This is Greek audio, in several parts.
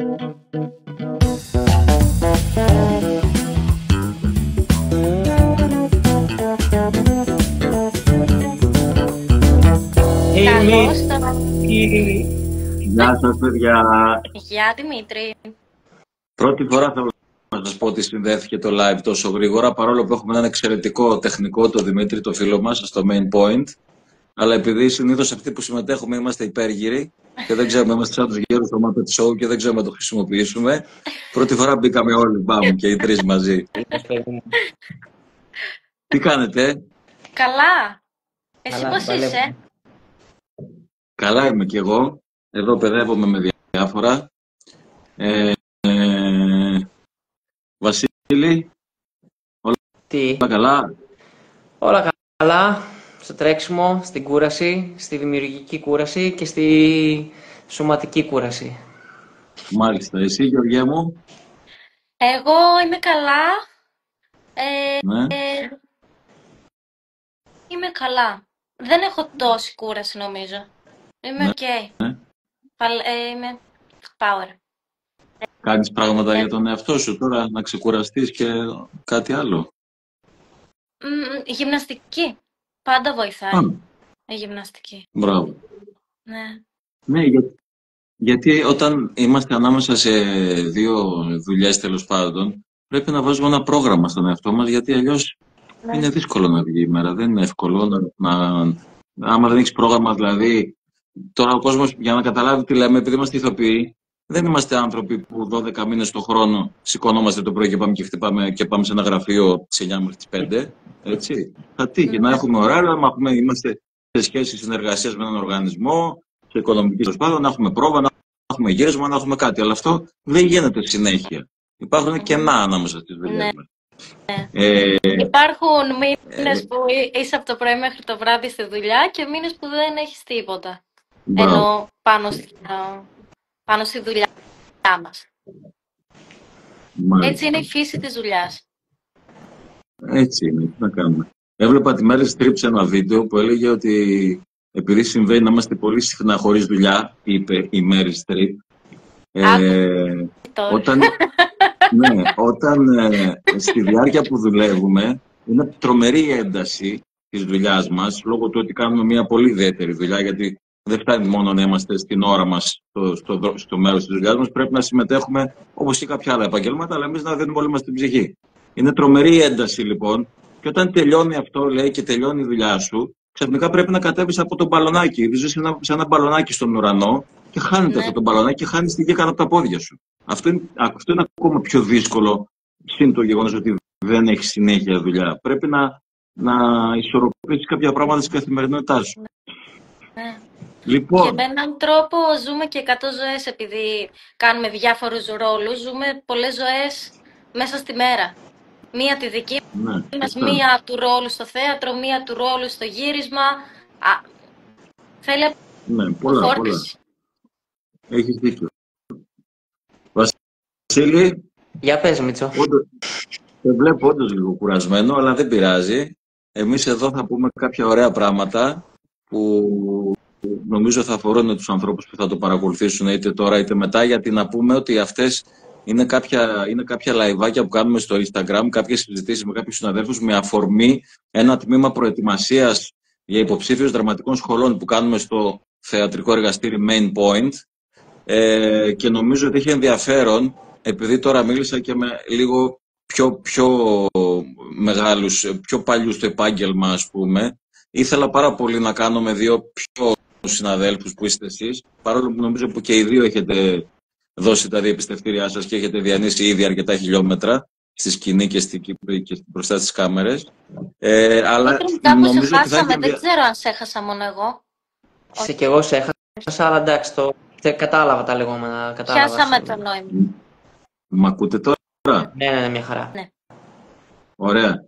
Καλώς το. Γεια σας, παιδιά. Γεια, Δημήτρη. Πρώτη φορά θέλω να σας πω ότι συνδέθηκε το live τόσο γρήγορα, παρόλο που έχουμε έναν εξαιρετικό τεχνικό, το Δημήτρη, το φίλο μας, στο main point. Αλλά επειδή συνήθως αυτοί που συμμετέχουμε είμαστε υπέργυροι και δεν ξέρουμε, είμαστε σαν τους γέρους στο Muppet Show και δεν ξέρουμε να το χρησιμοποιήσουμε, πρώτη φορά μπήκαμε όλοι, μπαμ, και οι τρεις μαζί. Τι κάνετε? Καλά. Εσύ Καλά, πώς είσαι? Καλά είμαι κι εγώ. Εδώ παιδεύομαι με διάφορα. Βασίλη, Τι, όλα καλά? όλα καλά, στο τρέξιμο, στην κούραση, στη δημιουργική κούραση και στη σωματική κούραση. Μάλιστα. Εσύ, Γεωργία μου? Εγώ είμαι καλά. Ναι. Είμαι καλά. Δεν έχω τόση κούραση νομίζω. Είμαι οκ. Ναι. Είμαι power. Κάνεις πράγματα για τον εαυτό σου τώρα, να ξεκουραστείς και κάτι άλλο? Γυμναστική. Πάντα βοηθάει η γυμναστική. Μπράβο. Ναι. Ναι, γιατί όταν είμαστε ανάμεσα σε δύο δουλειές, τέλος πάντων, πρέπει να βάζουμε ένα πρόγραμμα στον εαυτό μας, γιατί αλλιώς είναι δύσκολο να βγει η μέρα. Δεν είναι εύκολο άμα δεν έχεις πρόγραμμα, δηλαδή. Τώρα ο κόσμος, για να καταλάβει τι λέμε, επειδή είμαστε ηθοποιοί, δεν είμαστε άνθρωποι που 12 μήνες το χρόνο σηκωνόμαστε το πρωί και πάμε και χτυπάμε και πάμε σε ένα γραφείο τις 9 μέχρι τις 5. Έτσι. Θα τύχει να έχουμε ωράριο, να είμαστε σε σχέση συνεργασίας με έναν οργανισμό, σε οικονομική προσπάθεια, να έχουμε πρόβα, να έχουμε γύρισμα, να έχουμε κάτι. Αλλά αυτό δεν γίνεται συνέχεια. Υπάρχουν κενά ανάμεσα στις δουλειές μας. Υπάρχουν μήνες που είσαι από το πρωί μέχρι το βράδυ στη δουλειά και μήνες που δεν έχεις τίποτα. Ενώ πάνω στη δουλειά μας. Μάλιστα. Έτσι είναι η φύση της δουλειάς. Έτσι είναι, τι να κάνουμε. Έβλεπα τη Μέρη Στρίψ ένα βίντεο που έλεγε ότι επειδή συμβαίνει να είμαστε πολύ συχνά χωρίς δουλειά, είπε η Μέρη Στρίψ, όταν στη διάρκεια που δουλεύουμε είναι τρομερή η ένταση της δουλειάς μας, λόγω του ότι κάνουμε μια πολύ ιδιαίτερη δουλειά, γιατί δεν φτάνει μόνο να είμαστε στην ώρα μας, στο μέρος της δουλειάς μας, πρέπει να συμμετέχουμε όπως και κάποια άλλα επαγγέλματα, αλλά εμείς να δίνουμε όλοι μας την ψυχή. Είναι τρομερή η ένταση λοιπόν, και όταν τελειώνει αυτό, λέει, και τελειώνει η δουλειά σου, ξαφνικά πρέπει να κατέβεις από το μπαλονάκι. Ζεις σε ένα μπαλονάκι στον ουρανό και χάνεται αυτό το μπαλονάκι και χάνεις τη γη κάτω από τα πόδια σου. Αυτό είναι ακόμα πιο δύσκολο, συν το γεγονός ότι δεν έχει συνέχεια δουλειά. Πρέπει να ισορροπήσεις κάποια πράγματα στην καθημερινότητά σου. Ναι. Λοιπόν. Και με έναν τρόπο ζούμε και 100 ζωές, επειδή κάνουμε διάφορους ρόλους, ζούμε πολλές ζωές μέσα στη μέρα. Μία τη δική μας, μία του ρόλου στο θέατρο, μία του ρόλου στο γύρισμα. Θέλει απόρριση. Έχεις δίκιο. Βασίλη. Για πες, Μίτσο. Σε βλέπω όντως λίγο κουρασμένο, αλλά δεν πειράζει. Εμείς εδώ θα πούμε κάποια ωραία πράγματα που νομίζω θα αφορούν τους ανθρώπους που θα το παρακολουθήσουν είτε τώρα είτε μετά, γιατί να πούμε ότι αυτές είναι κάποια λαϊβάκια που κάνουμε στο Instagram, κάποιες συζητήσεις με κάποιους συναδέλφους με αφορμή ένα τμήμα προετοιμασίας για υποψήφιους δραματικών σχολών που κάνουμε στο θεατρικό εργαστήρι Main Point, και νομίζω ότι έχει ενδιαφέρον, επειδή τώρα μίλησα και με λίγο πιο μεγάλους, πιο παλιούς στο επάγγελμα, ας πούμε. Ήθελα πάρα πολύ να κάνω με δύο πιο συναδέλφους που είστε εσείς, παρόλο που νομίζω που και οι δύο έχετε δώσει τα διεπιστευτήριά σας και έχετε διανύσει ήδη αρκετά χιλιόμετρα στη σκηνή και μπροστά στις κάμερες. Αλλά κάπως σε χάσαμε, δεν ξέρω αν σε έχασα μόνο εγώ. Σε κι εγώ σε έχασα, αλλά εντάξει, κατάλαβα τα λεγόμενα. Πιάσαμε το νόημα. Μ' ακούτε τώρα? Ναι, μια χαρά. Ναι. Ωραία.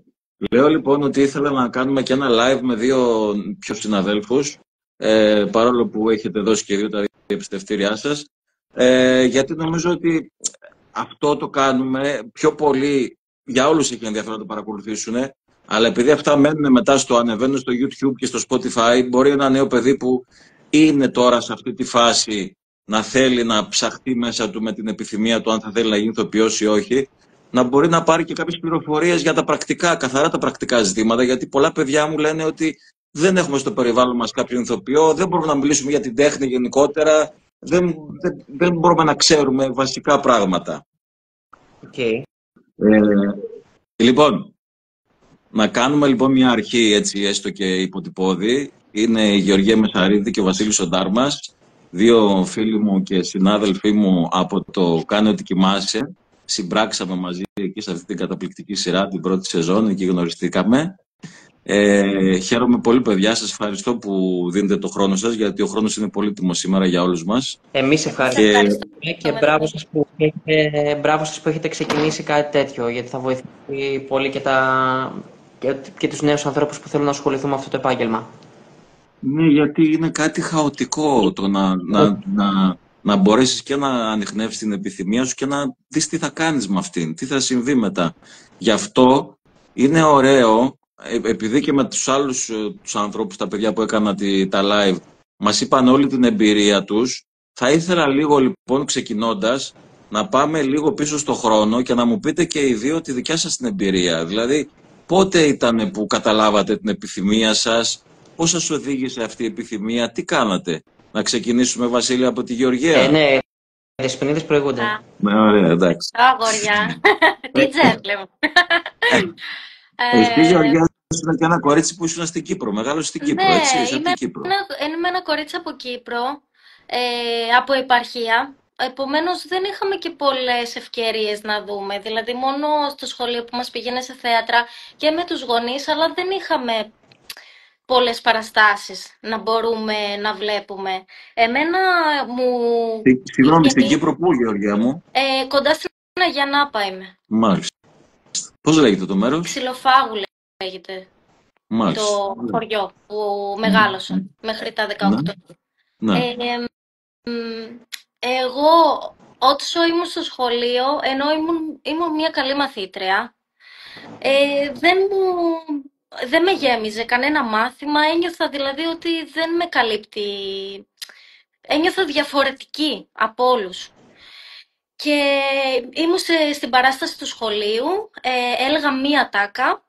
Λέω λοιπόν ότι ήθελα να κάνουμε και ένα live με δύο πιο συναδέλφους, παρόλο που έχετε δώσει και δύο τα διεπιστευτήριά σας, γιατί νομίζω ότι αυτό το κάνουμε πιο πολύ, για όλους έχει ενδιαφέρον να το παρακολουθήσουν, αλλά επειδή αυτά μένουν μετά ανεβαίνουν στο YouTube και στο Spotify, μπορεί ένα νέο παιδί που είναι τώρα σε αυτή τη φάση να θέλει να ψαχτεί μέσα του με την επιθυμία του αν θα θέλει να γίνει ηθοποιός ή όχι, να μπορεί να πάρει και κάποιες πληροφορίες για τα πρακτικά, καθαρά τα πρακτικά ζητήματα, γιατί πολλά παιδιά μου λένε ότι δεν έχουμε στο περιβάλλον μας κάποιον ηθοποιό, δεν μπορούμε να μιλήσουμε για την τέχνη γενικότερα, δεν μπορούμε να ξέρουμε βασικά πράγματα. Okay. Λοιπόν, να κάνουμε λοιπόν μια αρχή έτσι έστω και υποτυπώδη. Είναι η Γεωργία Μεσαρίδη και ο Βασίλης Σοντάρμας, δύο φίλοι μου και συνάδελφοί μου από το Κάνε Ό,τι Κοιμάσαι. Συμπράξαμε μαζί εκεί σε αυτή την καταπληκτική σειρά την πρώτη σεζόν, εκεί γνωριστήκαμε. Χαίρομαι πολύ, παιδιά. Σας ευχαριστώ που δίνετε το χρόνο σας, γιατί ο χρόνος είναι πολύτιμος σήμερα για όλους μας. Εμείς ευχαριστούμε και μπράβο σας που έχετε ξεκινήσει κάτι τέτοιο, γιατί θα βοηθήσει πολύ και τους νέους ανθρώπους που θέλουν να ασχοληθούν με αυτό το επάγγελμα. Ναι, γιατί είναι κάτι χαοτικό το να μπορέσεις και να ανιχνεύσεις την επιθυμία σου και να δεις τι θα κάνεις με αυτήν, τι θα συμβεί μετά. Γι' αυτό είναι ωραίο, επειδή και με τους άλλους τους ανθρώπους, τα παιδιά που έκανα τα live, μας είπαν όλη την εμπειρία τους. Θα ήθελα λίγο λοιπόν ξεκινώντας να πάμε λίγο πίσω στο χρόνο και να μου πείτε και οι δύο τη δικιά σας την εμπειρία. Δηλαδή, πότε ήταν που καταλάβατε την επιθυμία σας, πώς σας οδήγησε αυτή η επιθυμία, τι κάνατε? Να ξεκινήσουμε, Βασίλη, από τη Γεωργία. Ναι, οι Δεσποινίδες προηγούνται. Ναι, ωραία, εντάξει. Αγόρια, τι τζέπλε μου. Εσύ, Γεωργία, ήσουν και ένα κορίτσι που ήσουν στην Κύπρο, μεγάλο στην Κύπρο, Ναι, έτσι, είσαι από την Κύπρο. είμαι ένα κορίτσι από Κύπρο, από επαρχία. Επομένως δεν είχαμε και πολλές ευκαιρίες να δούμε. Δηλαδή μόνο στο σχολείο που μας πήγαινε σε θέατρα και με τους γονείς, αλλά δεν είχαμε πολλές παραστάσεις να μπορούμε να βλέπουμε. Εμένα μου... Συγγνώμη, στην Κύπρο πού, Γεωργία μου? Κοντά στην Αγιανάπα είμαι. Μάλιστα. Πώς λέγεται το μέρος? Ξυλοφάγου λέγεται. Μάλιστα. Το χωριό που μεγάλωσα μέχρι τα 18. Ναι. Εγώ όσο ήμουν στο σχολείο, ενώ ήμουν μια καλή μαθήτρια, δεν με γέμιζε κανένα μάθημα. Ένιωθα δηλαδή ότι δεν με καλύπτει. Ένιωθα διαφορετική από όλους. Και ήμουν στην παράσταση του σχολείου, έλεγα μία τάκα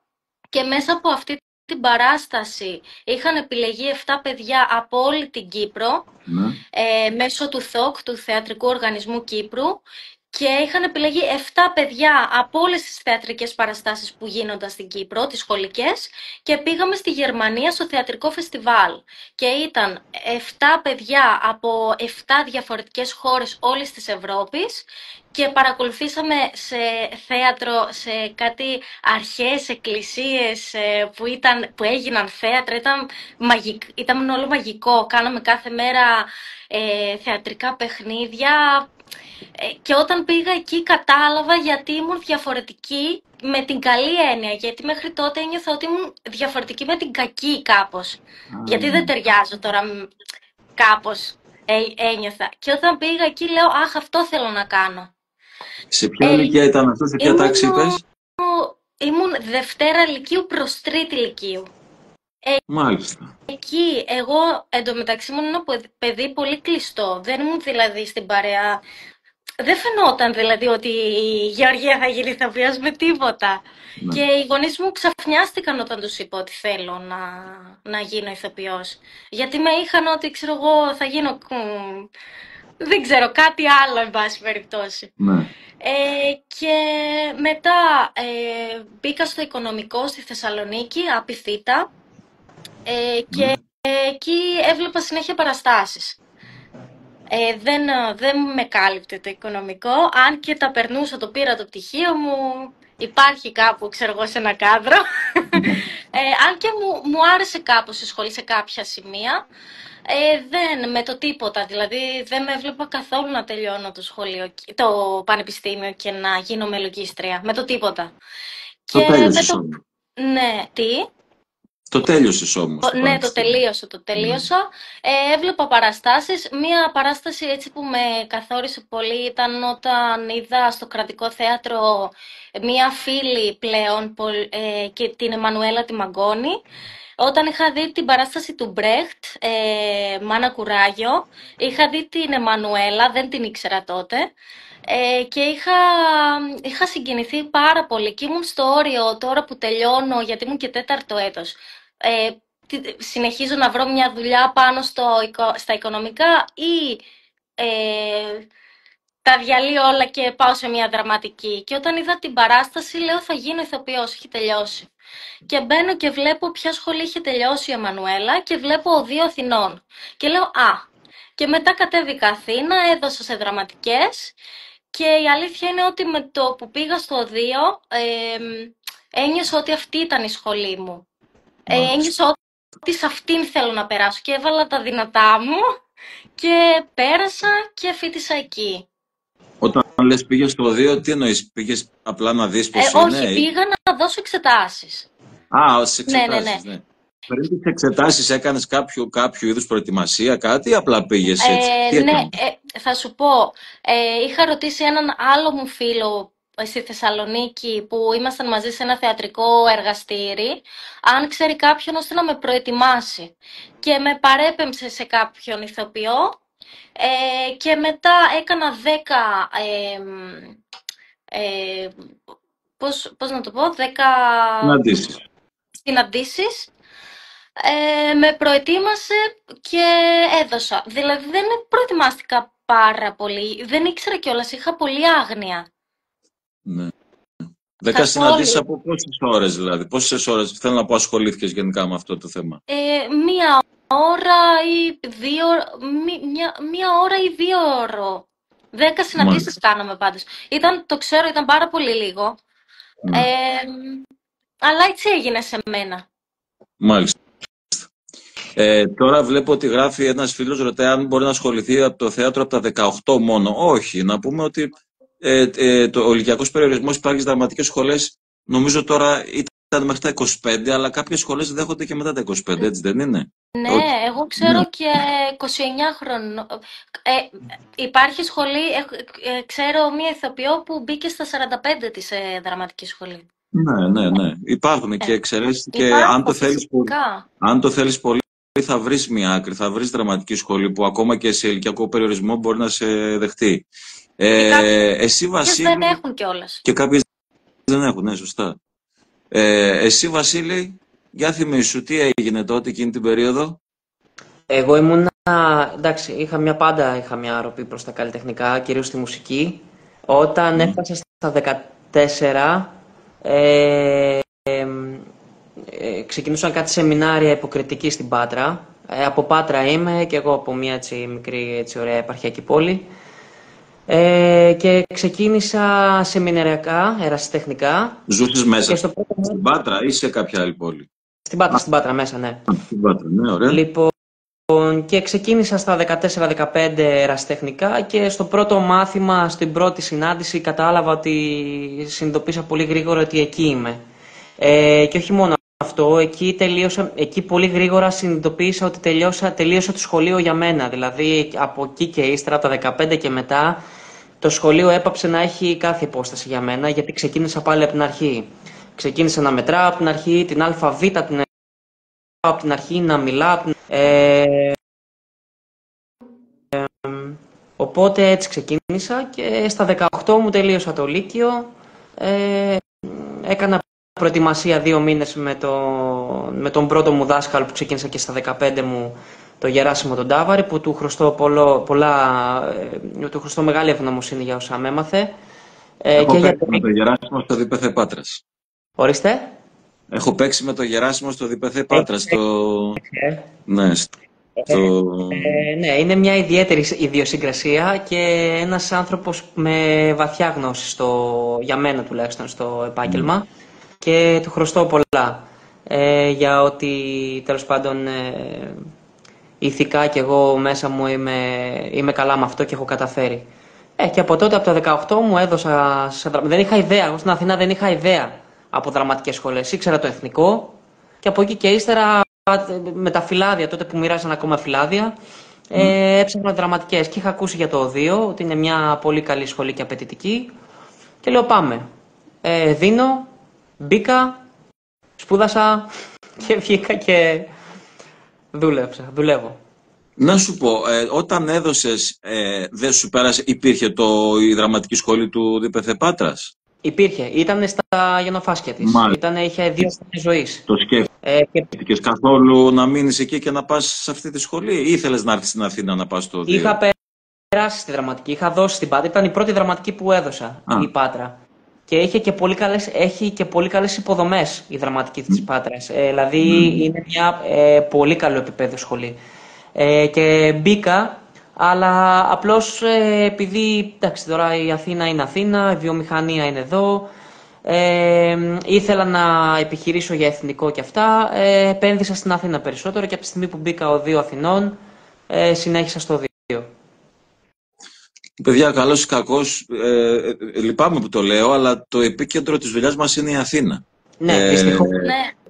και μέσα από αυτή την παράσταση είχαν επιλεγεί 7 παιδιά από όλη την Κύπρο, μέσω του ΘΟΚ, του Θεατρικού Οργανισμού Κύπρου, και είχαν επιλεγεί 7 παιδιά από όλες τις θεατρικές παραστάσεις που γίνονταν στην Κύπρο, τις σχολικές, και πήγαμε στη Γερμανία στο θεατρικό φεστιβάλ. Και ήταν 7 παιδιά από 7 διαφορετικές χώρες όλης της Ευρώπης και παρακολουθήσαμε σε θέατρο, σε κάτι αρχαίες εκκλησίες που έγιναν θέατρα. Ήταν όλο μαγικό. Κάναμε κάθε μέρα θεατρικά παιχνίδια. Και όταν πήγα εκεί κατάλαβα γιατί ήμουν διαφορετική με την καλή έννοια. Γιατί μέχρι τότε ένιωθα ότι ήμουν διαφορετική με την κακή κάπως. Γιατί δεν ταιριάζω τώρα κάπως ένιωθα. Και όταν πήγα εκεί λέω αχ, αυτό θέλω να κάνω. Σε ποια ηλικία ήταν αυτό, σε ποια τάξη είπες? Ήμουν Δευτέρα Λυκείου προς Τρίτη Λυκείου. Μάλιστα. Εκεί εγώ εντωμεταξύ ήμουν ένα παιδί πολύ κλειστό. Δεν ήμουν δηλαδή στην παρέα. Δεν φαινόταν δηλαδή ότι η Γεωργία θα γίνει ηθοποιός με τίποτα. Ναι. Και οι γονείς μου ξαφνιάστηκαν όταν τους είπα ότι θέλω να γίνω ηθοποιός. Γιατί με είχαν ότι ξέρω εγώ θα γίνω, δεν ξέρω, κάτι άλλο εν πάση περιπτώσει. Ναι. Και μετά μπήκα στο οικονομικό στη Θεσσαλονίκη, απειθήτα, και εκεί έβλεπα συνέχεια παραστάσεις. Δεν με κάλυπτε το οικονομικό, αν και τα περνούσα, το πήρα το πτυχίο μου, υπάρχει κάπου, ξέρω εγώ, σε ένα κάδρο. Αν και μου άρεσε κάπως η σχολή σε κάποια σημεία, δεν με το τίποτα, δηλαδή δεν με έβλεπα καθόλου να τελειώνω το πανεπιστήμιο και να γίνω λογίστρια, με το τίποτα. Ναι, τι? Το τέλειωσες όμως. Ναι, το τελείωσα. Έβλεπα παραστάσεις. Μία παράσταση έτσι που με καθόρισε πολύ ήταν όταν είδα στο Κρατικό Θέατρο μία φίλη πλέον και την Εμμανουέλα τη Μαγκόνη, Όταν είχα δει την παράσταση του Μπρέχτ, Μάνα Κουράγιο, είχα δει την Εμμανουέλα, δεν την ήξερα τότε, και είχα συγκινηθεί πάρα πολύ και ήμουν στο όριο τώρα που τελειώνω, γιατί ήμουν και τέταρτο έτος. Συνεχίζω να βρω μια δουλειά πάνω στα οικονομικά ή τα διαλύω όλα και πάω σε μια δραματική. Και όταν είδα την παράσταση, λέω θα γίνω ηθοποιός, έχει τελειώσει. Και μπαίνω και βλέπω ποια σχολή είχε τελειώσει η Εμμανουέλα και βλέπω Οδείο Αθηνών. Και λέω και μετά κατέβηκα Αθήνα, έδωσα σε δραματικές και η αλήθεια είναι ότι με το που πήγα στο Οδείο ένιωσα ότι αυτή ήταν η σχολή μου. Ένιωσα ότι σε αυτήν θέλω να περάσω και έβαλα τα δυνατά μου και πέρασα και φοιτήσα εκεί. Όταν λες πήγες στο Οδείο, τι εννοείς, πήγες απλά να δεις πώς είναι? Όχι, πήγα να δώσω εξετάσεις. Ως εξετάσεις, ναι. Πριν τις εξετάσεις έκανες κάποιο είδους προετοιμασία, κάτι ή απλά πήγες έτσι? Ναι, θα σου πω. Είχα ρωτήσει έναν άλλο μου φίλο στη Θεσσαλονίκη που ήμασταν μαζί σε ένα θεατρικό εργαστήρι, αν ξέρει κάποιον ώστε να με προετοιμάσει. Και με παρέπεμψε σε κάποιον ηθοποιό και μετά έκανα 10... πώς να το πω, 10 συναντήσεις. Με προετοίμασε και έδωσα. Δηλαδή δεν προετοιμάστηκα πάρα πολύ. Δεν ήξερα κιόλας, είχα πολύ άγνοια. Ναι. 10 συναντήσεις από πόσες ώρες δηλαδή? Πόσες ώρες, θέλω να πω, ασχολήθηκες γενικά με αυτό το θέμα? Μία ώρα ή 2, μία ώρα ή 2 ώρες. 10 συναντήσεις κάναμε πάντως. Το ξέρω, ήταν πάρα πολύ λίγο. Αλλά έτσι έγινε σε μένα. Μάλιστα. Τώρα βλέπω ότι γράφει ένας φίλος, ρωτάει αν μπορεί να ασχοληθεί από το θέατρο από τα 18 μόνο. Όχι, να πούμε ότι ο ηλικιακός περιορισμός υπάρχει στις δραματικές σχολές, νομίζω τώρα ήταν μέχρι τα 25, αλλά κάποιες σχολές δέχονται και μετά τα 25, έτσι δεν είναι? Ναι, εγώ ξέρω και 29 χρονών. Υπάρχει σχολή, ξέρω μία ηθοποιό που μπήκε στα 45 της δραματική σχολή. Ναι. Υπάρχουν και εξαιρέσεις και αν το θέλεις πολύ θα βρεις μια άκρη, θα βρεις δραματική σχολή που ακόμα και σε ηλικιακό περιορισμό μπορεί να σε δεχτεί. Εσύ, Βασίλη, δεν έχουν κιόλας. Και κάποιες δεν έχουν, ναι, σωστά. Εσύ, Βασίλη, για θυμίσου, τι έγινε τότε εκείνη την περίοδο? Εγώ εντάξει, είχα μια αρροπή προς τα καλλιτεχνικά, κυρίως στη μουσική. Όταν έφτασα στα 14, ξεκινούσαν κάτι σεμινάρια υποκριτική στην Πάτρα. Από Πάτρα είμαι και εγώ από μια μικρή ωραία επαρχιακή πόλη. Και ξεκίνησα σεμιναριακά, ερασιτεχνικά. Ζούσες μέσα στην Πάτρα ή σε κάποια άλλη πόλη? Στην Πάτρα μέσα, ναι. Στην Πάτρα, ναι, ωραία. Λοιπόν, και ξεκίνησα στα 14-15 ερασιτεχνικά και στο πρώτο μάθημα, στην πρώτη συνάντηση, κατάλαβα ότι συνειδητοποίησα πολύ γρήγορα ότι εκεί είμαι. Και όχι μόνο αυτό, εκεί πολύ γρήγορα συνειδητοποίησα ότι τελείωσα το σχολείο για μένα. Δηλαδή από εκεί και ύστερα, από τα 15 και μετά, το σχολείο έπαψε να έχει κάθε υπόσταση για μένα, γιατί ξεκίνησα πάλι από την αρχή. Ξεκίνησα να μετράω από την αρχή, την αλφαβήτα από την αρχή, να μιλάω. Οπότε έτσι ξεκίνησα και στα 18 μου τελείωσα το Λύκειο. Έκανα προετοιμασία 2 μήνες με τον πρώτο μου δάσκαλο που ξεκίνησα και στα 15 μου, το Γεράσιμο τον Τάβαρη, που του χρωστώ μεγάλη ευγνωμοσύνη για όσα με έμαθε. Έχω παίξει με το Γεράσιμο στο ΔΠΘ Πάτρας. Ορίστε. Έχω παίξει με το Γεράσιμο στο ΔΠΘ Πάτρας. Ναι, ναι, είναι μια ιδιαίτερη ιδιοσυγκρασία και ένας άνθρωπος με βαθιά γνώση, για μένα τουλάχιστον, στο επάγγελμα, και του χρωστώ πολλά για ότι τέλος πάντων ηθικά κι εγώ μέσα μου είμαι καλά με αυτό και έχω καταφέρει. Και από τότε, από τα 18 μου έδωσα δεν είχα ιδέα, εγώ στην Αθήνα δεν είχα ιδέα από δραματικές σχολές. Ήξερα το εθνικό και από εκεί και ύστερα με τα φυλάδια, τότε που μοιράζαν ακόμα φυλάδια, έψαχνα δραματικές και είχα ακούσει για το Οδείο, ότι είναι μια πολύ καλή σχολή και απαιτητική, και λέω πάμε. Μπήκα, σπούδασα και βγήκα και δουλεύω. Να σου πω, όταν έδωσες, δεν σου πέρασε, υπήρχε η δραματική σχολή του ΔΠΘ Πάτρας? Υπήρχε, ήταν στα γενοφάσκια της. Είχε 2 χρόνια ζωής. Το σκέφτηκες καθόλου να μείνεις εκεί και να πας σε αυτή τη σχολή, ή ήθελες να έρθεις στην Αθήνα να πας στο 2? Είχα περάσει στη δραματική, είχα δώσει στην Πάτρα. Ήταν η πρώτη δραματική που έδωσα, η Πάτρα. Και έχει και πολύ καλές υποδομές η δραματική της Πάτρας. Δηλαδή είναι μια πολύ καλό επίπεδο σχολή. Και μπήκα, αλλά απλώς επειδή εντάξει, τώρα η Αθήνα είναι Αθήνα, η βιομηχανία είναι εδώ, ήθελα να επιχειρήσω για εθνικό και αυτά, επένδυσα στην Αθήνα περισσότερο και από τη στιγμή που μπήκα ο 2 Αθηνών, συνέχισα στο 2. Παιδιά, καλός ή κακός, λυπάμαι που το λέω, αλλά το επίκεντρο της δουλειάς μας είναι η Αθήνα. Ναι, δυστυχώς.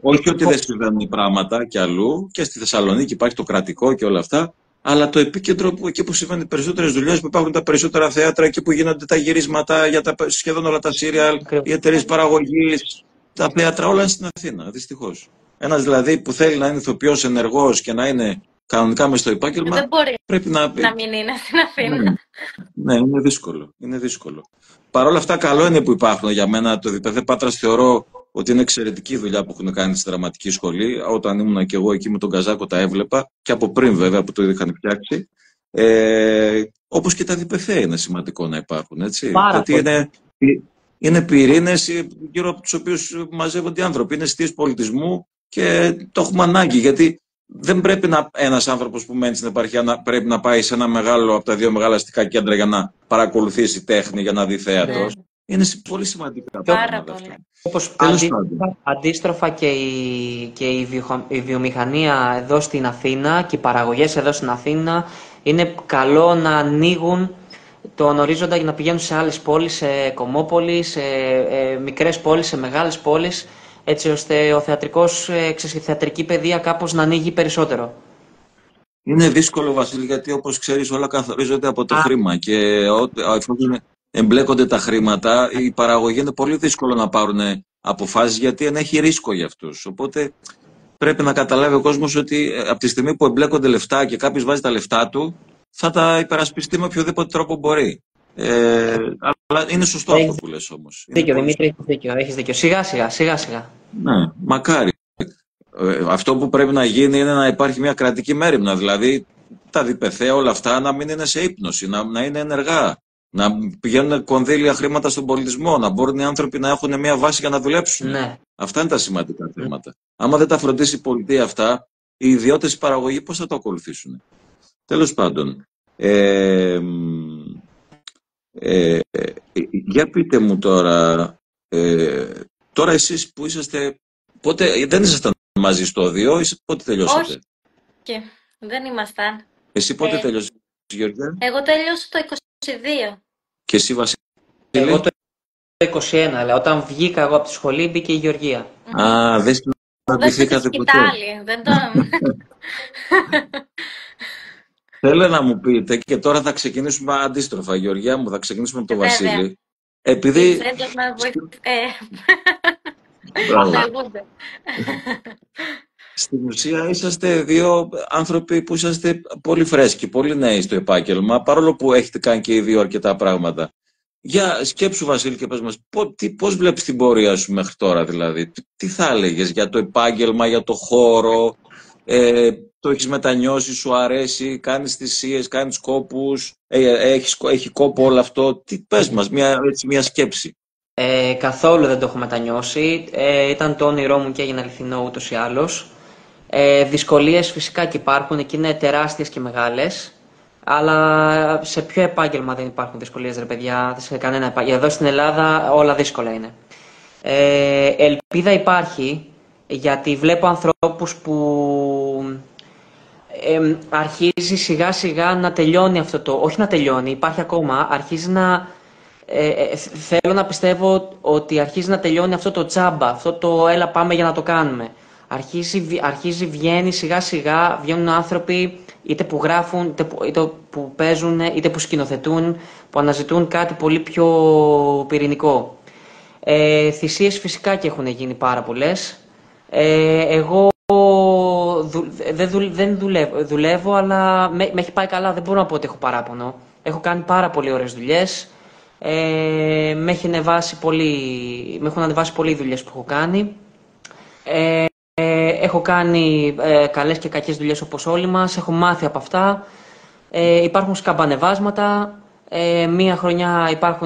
Όχι ότι δεν συμβαίνουν πράγματα κι αλλού, και στη Θεσσαλονίκη υπάρχει το κρατικό και όλα αυτά, αλλά το επίκεντρο εκεί που συμβαίνουν οι περισσότερες δουλειές, που υπάρχουν τα περισσότερα θέατρα, εκεί που γίνονται τα γυρίσματα για σχεδόν όλα τα σύριαλ, οι εταιρείες παραγωγής, τα θέατρα, όλα είναι στην Αθήνα, δυστυχώς. Ένας δηλαδή που θέλει να είναι ηθοποιός ενεργός και να είναι κανονικά μες στο επάγγελμα, δεν μπορεί πρέπει να μην είναι στην Αθήνα. Ναι, είναι δύσκολο. Παρ' όλα αυτά, καλό είναι που υπάρχουν. Για μένα το ΔΠΘ Πάτρας θεωρώ ότι είναι εξαιρετική δουλειά που έχουν κάνει στη δραματική σχολή. Όταν ήμουν και εγώ εκεί με τον Καζάκο τα έβλεπα, και από πριν βέβαια που το είχαν φτιάξει. Όπως και τα ΔΠΘ είναι σημαντικό να υπάρχουν, έτσι. Γιατί είναι πυρήνες γύρω από τους οποίους μαζεύονται οι άνθρωποι. Είναι αιστείες πολιτισμού και το έχουμε ανάγκη. Γιατί δεν πρέπει ένας άνθρωπος που μένει στην επαρχία να πρέπει να πάει σε ένα μεγάλο από τα 2 μεγάλα αστικά κέντρα για να παρακολουθήσει τέχνη, για να δει θέατρο. Ναι. Είναι πολύ σημαντικά πράγματα. Όπως αντίστροφα και η βιομηχανία εδώ στην Αθήνα και οι παραγωγές εδώ στην Αθήνα, είναι καλό να ανοίγουν τον ορίζοντα για να πηγαίνουν σε άλλες πόλεις, σε κομμόπολεις, σε μικρές πόλεις, σε μεγάλες πόλεις, έτσι ώστε η θεατρική παιδεία κάπως να ανοίγει περισσότερο. Είναι δύσκολο, Βασίλη, γιατί όπως ξέρεις όλα καθορίζονται από το χρήμα, και εφόσον εμπλέκονται τα χρήματα, η παραγωγή είναι πολύ δύσκολο να πάρουν αποφάσεις, γιατί ενέχει ρίσκο για αυτούς. Οπότε πρέπει να καταλάβει ο κόσμος ότι από τη στιγμή που εμπλέκονται λεφτά και κάποιος βάζει τα λεφτά του, θα τα υπερασπιστεί με οποιοδήποτε τρόπο μπορεί. Αλλά είναι σωστό αυτό που λες όμως. Δίκιο, Δημήτρη, έχεις δίκιο. Σιγά-σιγά. Ναι, μακάρι. Αυτό που πρέπει να γίνει είναι να υπάρχει μια κρατική μέριμνα. Δηλαδή τα ΔΠΘ, όλα αυτά να μην είναι σε ύπνωση, να είναι ενεργά. Να πηγαίνουν κονδύλια, χρήματα στον πολιτισμό, να μπορούν οι άνθρωποι να έχουν μια βάση για να δουλέψουν. Ναι. Αυτά είναι τα σημαντικά θέματα. Άμα δεν τα φροντίσει η πολιτεία αυτά, οι ιδιώτες, οι παραγωγοί, πώς θα το ακολουθήσουν? Τέλος πάντων. Για πείτε μου τώρα, τώρα εσείς που είσαστε, πότε, δεν ήσασταν μαζί στο 2, πότε τελειώσατε? Όχι, δεν ήμασταν. Εσύ πότε τελειώσατε, Γεωργία? Εγώ τελειώσα το 22. Και εσύ, Βασίλη? Εγώ το 21, αλλά όταν βγήκα εγώ από τη σχολή μπήκε η Γεωργία. Α, δεν συναντηθήκατε ποτέ? Δεν το... Θέλω να μου πείτε, και τώρα θα ξεκινήσουμε αντίστροφα, Γεωργία μου, θα ξεκινήσουμε από τον Βασίλη. Επειδή... Στην ουσία είσαστε 2 άνθρωποι που είσαστε πολύ φρέσκοι, πολύ νέοι στο επάγγελμα, παρόλο που έχετε κάνει και οι 2 αρκετά πράγματα. Για σκέψου, Βασίλη, και πες μας, πώς βλέπεις την πορεία σου μέχρι τώρα, δηλαδή? Τι θα έλεγες για το επάγγελμα, για το χώρο? Το έχεις μετανιώσει, σου αρέσει, κάνεις θυσίες, κάνεις κόπους, έχει κόπο όλο αυτό? Πες μας, μια σκέψη. Καθόλου δεν το έχω μετανιώσει. Ήταν το όνειρό μου και έγινε αληθινό ούτως ή άλλως. Δυσκολίες φυσικά και υπάρχουν και είναι τεράστιες και μεγάλες. Αλλά σε ποιο επάγγελμα δεν υπάρχουν δυσκολίες, ρε παιδιά? Σε κανένα επάγγελμα. Εδώ στην Ελλάδα όλα δύσκολα είναι. Ελπίδα υπάρχει, γιατί βλέπω ανθρώπους που αρχίζει σιγά σιγά να τελειώνει αυτό το... Όχι να τελειώνει, υπάρχει ακόμα, αρχίζει να... θέλω να πιστεύω ότι αρχίζει να τελειώνει αυτό το τζάμπα, αυτό το έλα πάμε για να το κάνουμε. Αρχίζει, βγαίνει σιγά σιγά, βγαίνουν άνθρωποι είτε που γράφουν, είτε που παίζουν, είτε που σκηνοθετούν, που αναζητούν κάτι πολύ πιο πυρηνικό. Θυσίες φυσικά και έχουν γίνει πάρα πολλές. Εγώ δεν δουλεύω, αλλά με έχει πάει καλά, δεν μπορώ να πω ότι έχω παράπονο. Έχω κάνει πάρα πολύ ωραίες δουλειές. Με έχουν ανεβάσει πολύ οι δουλειές που έχω κάνει. Έχω κάνει καλές και κακές δουλειές όπως όλοι μας. Έχω μάθει από αυτά. Υπάρχουν σκαμπανεβάσματα.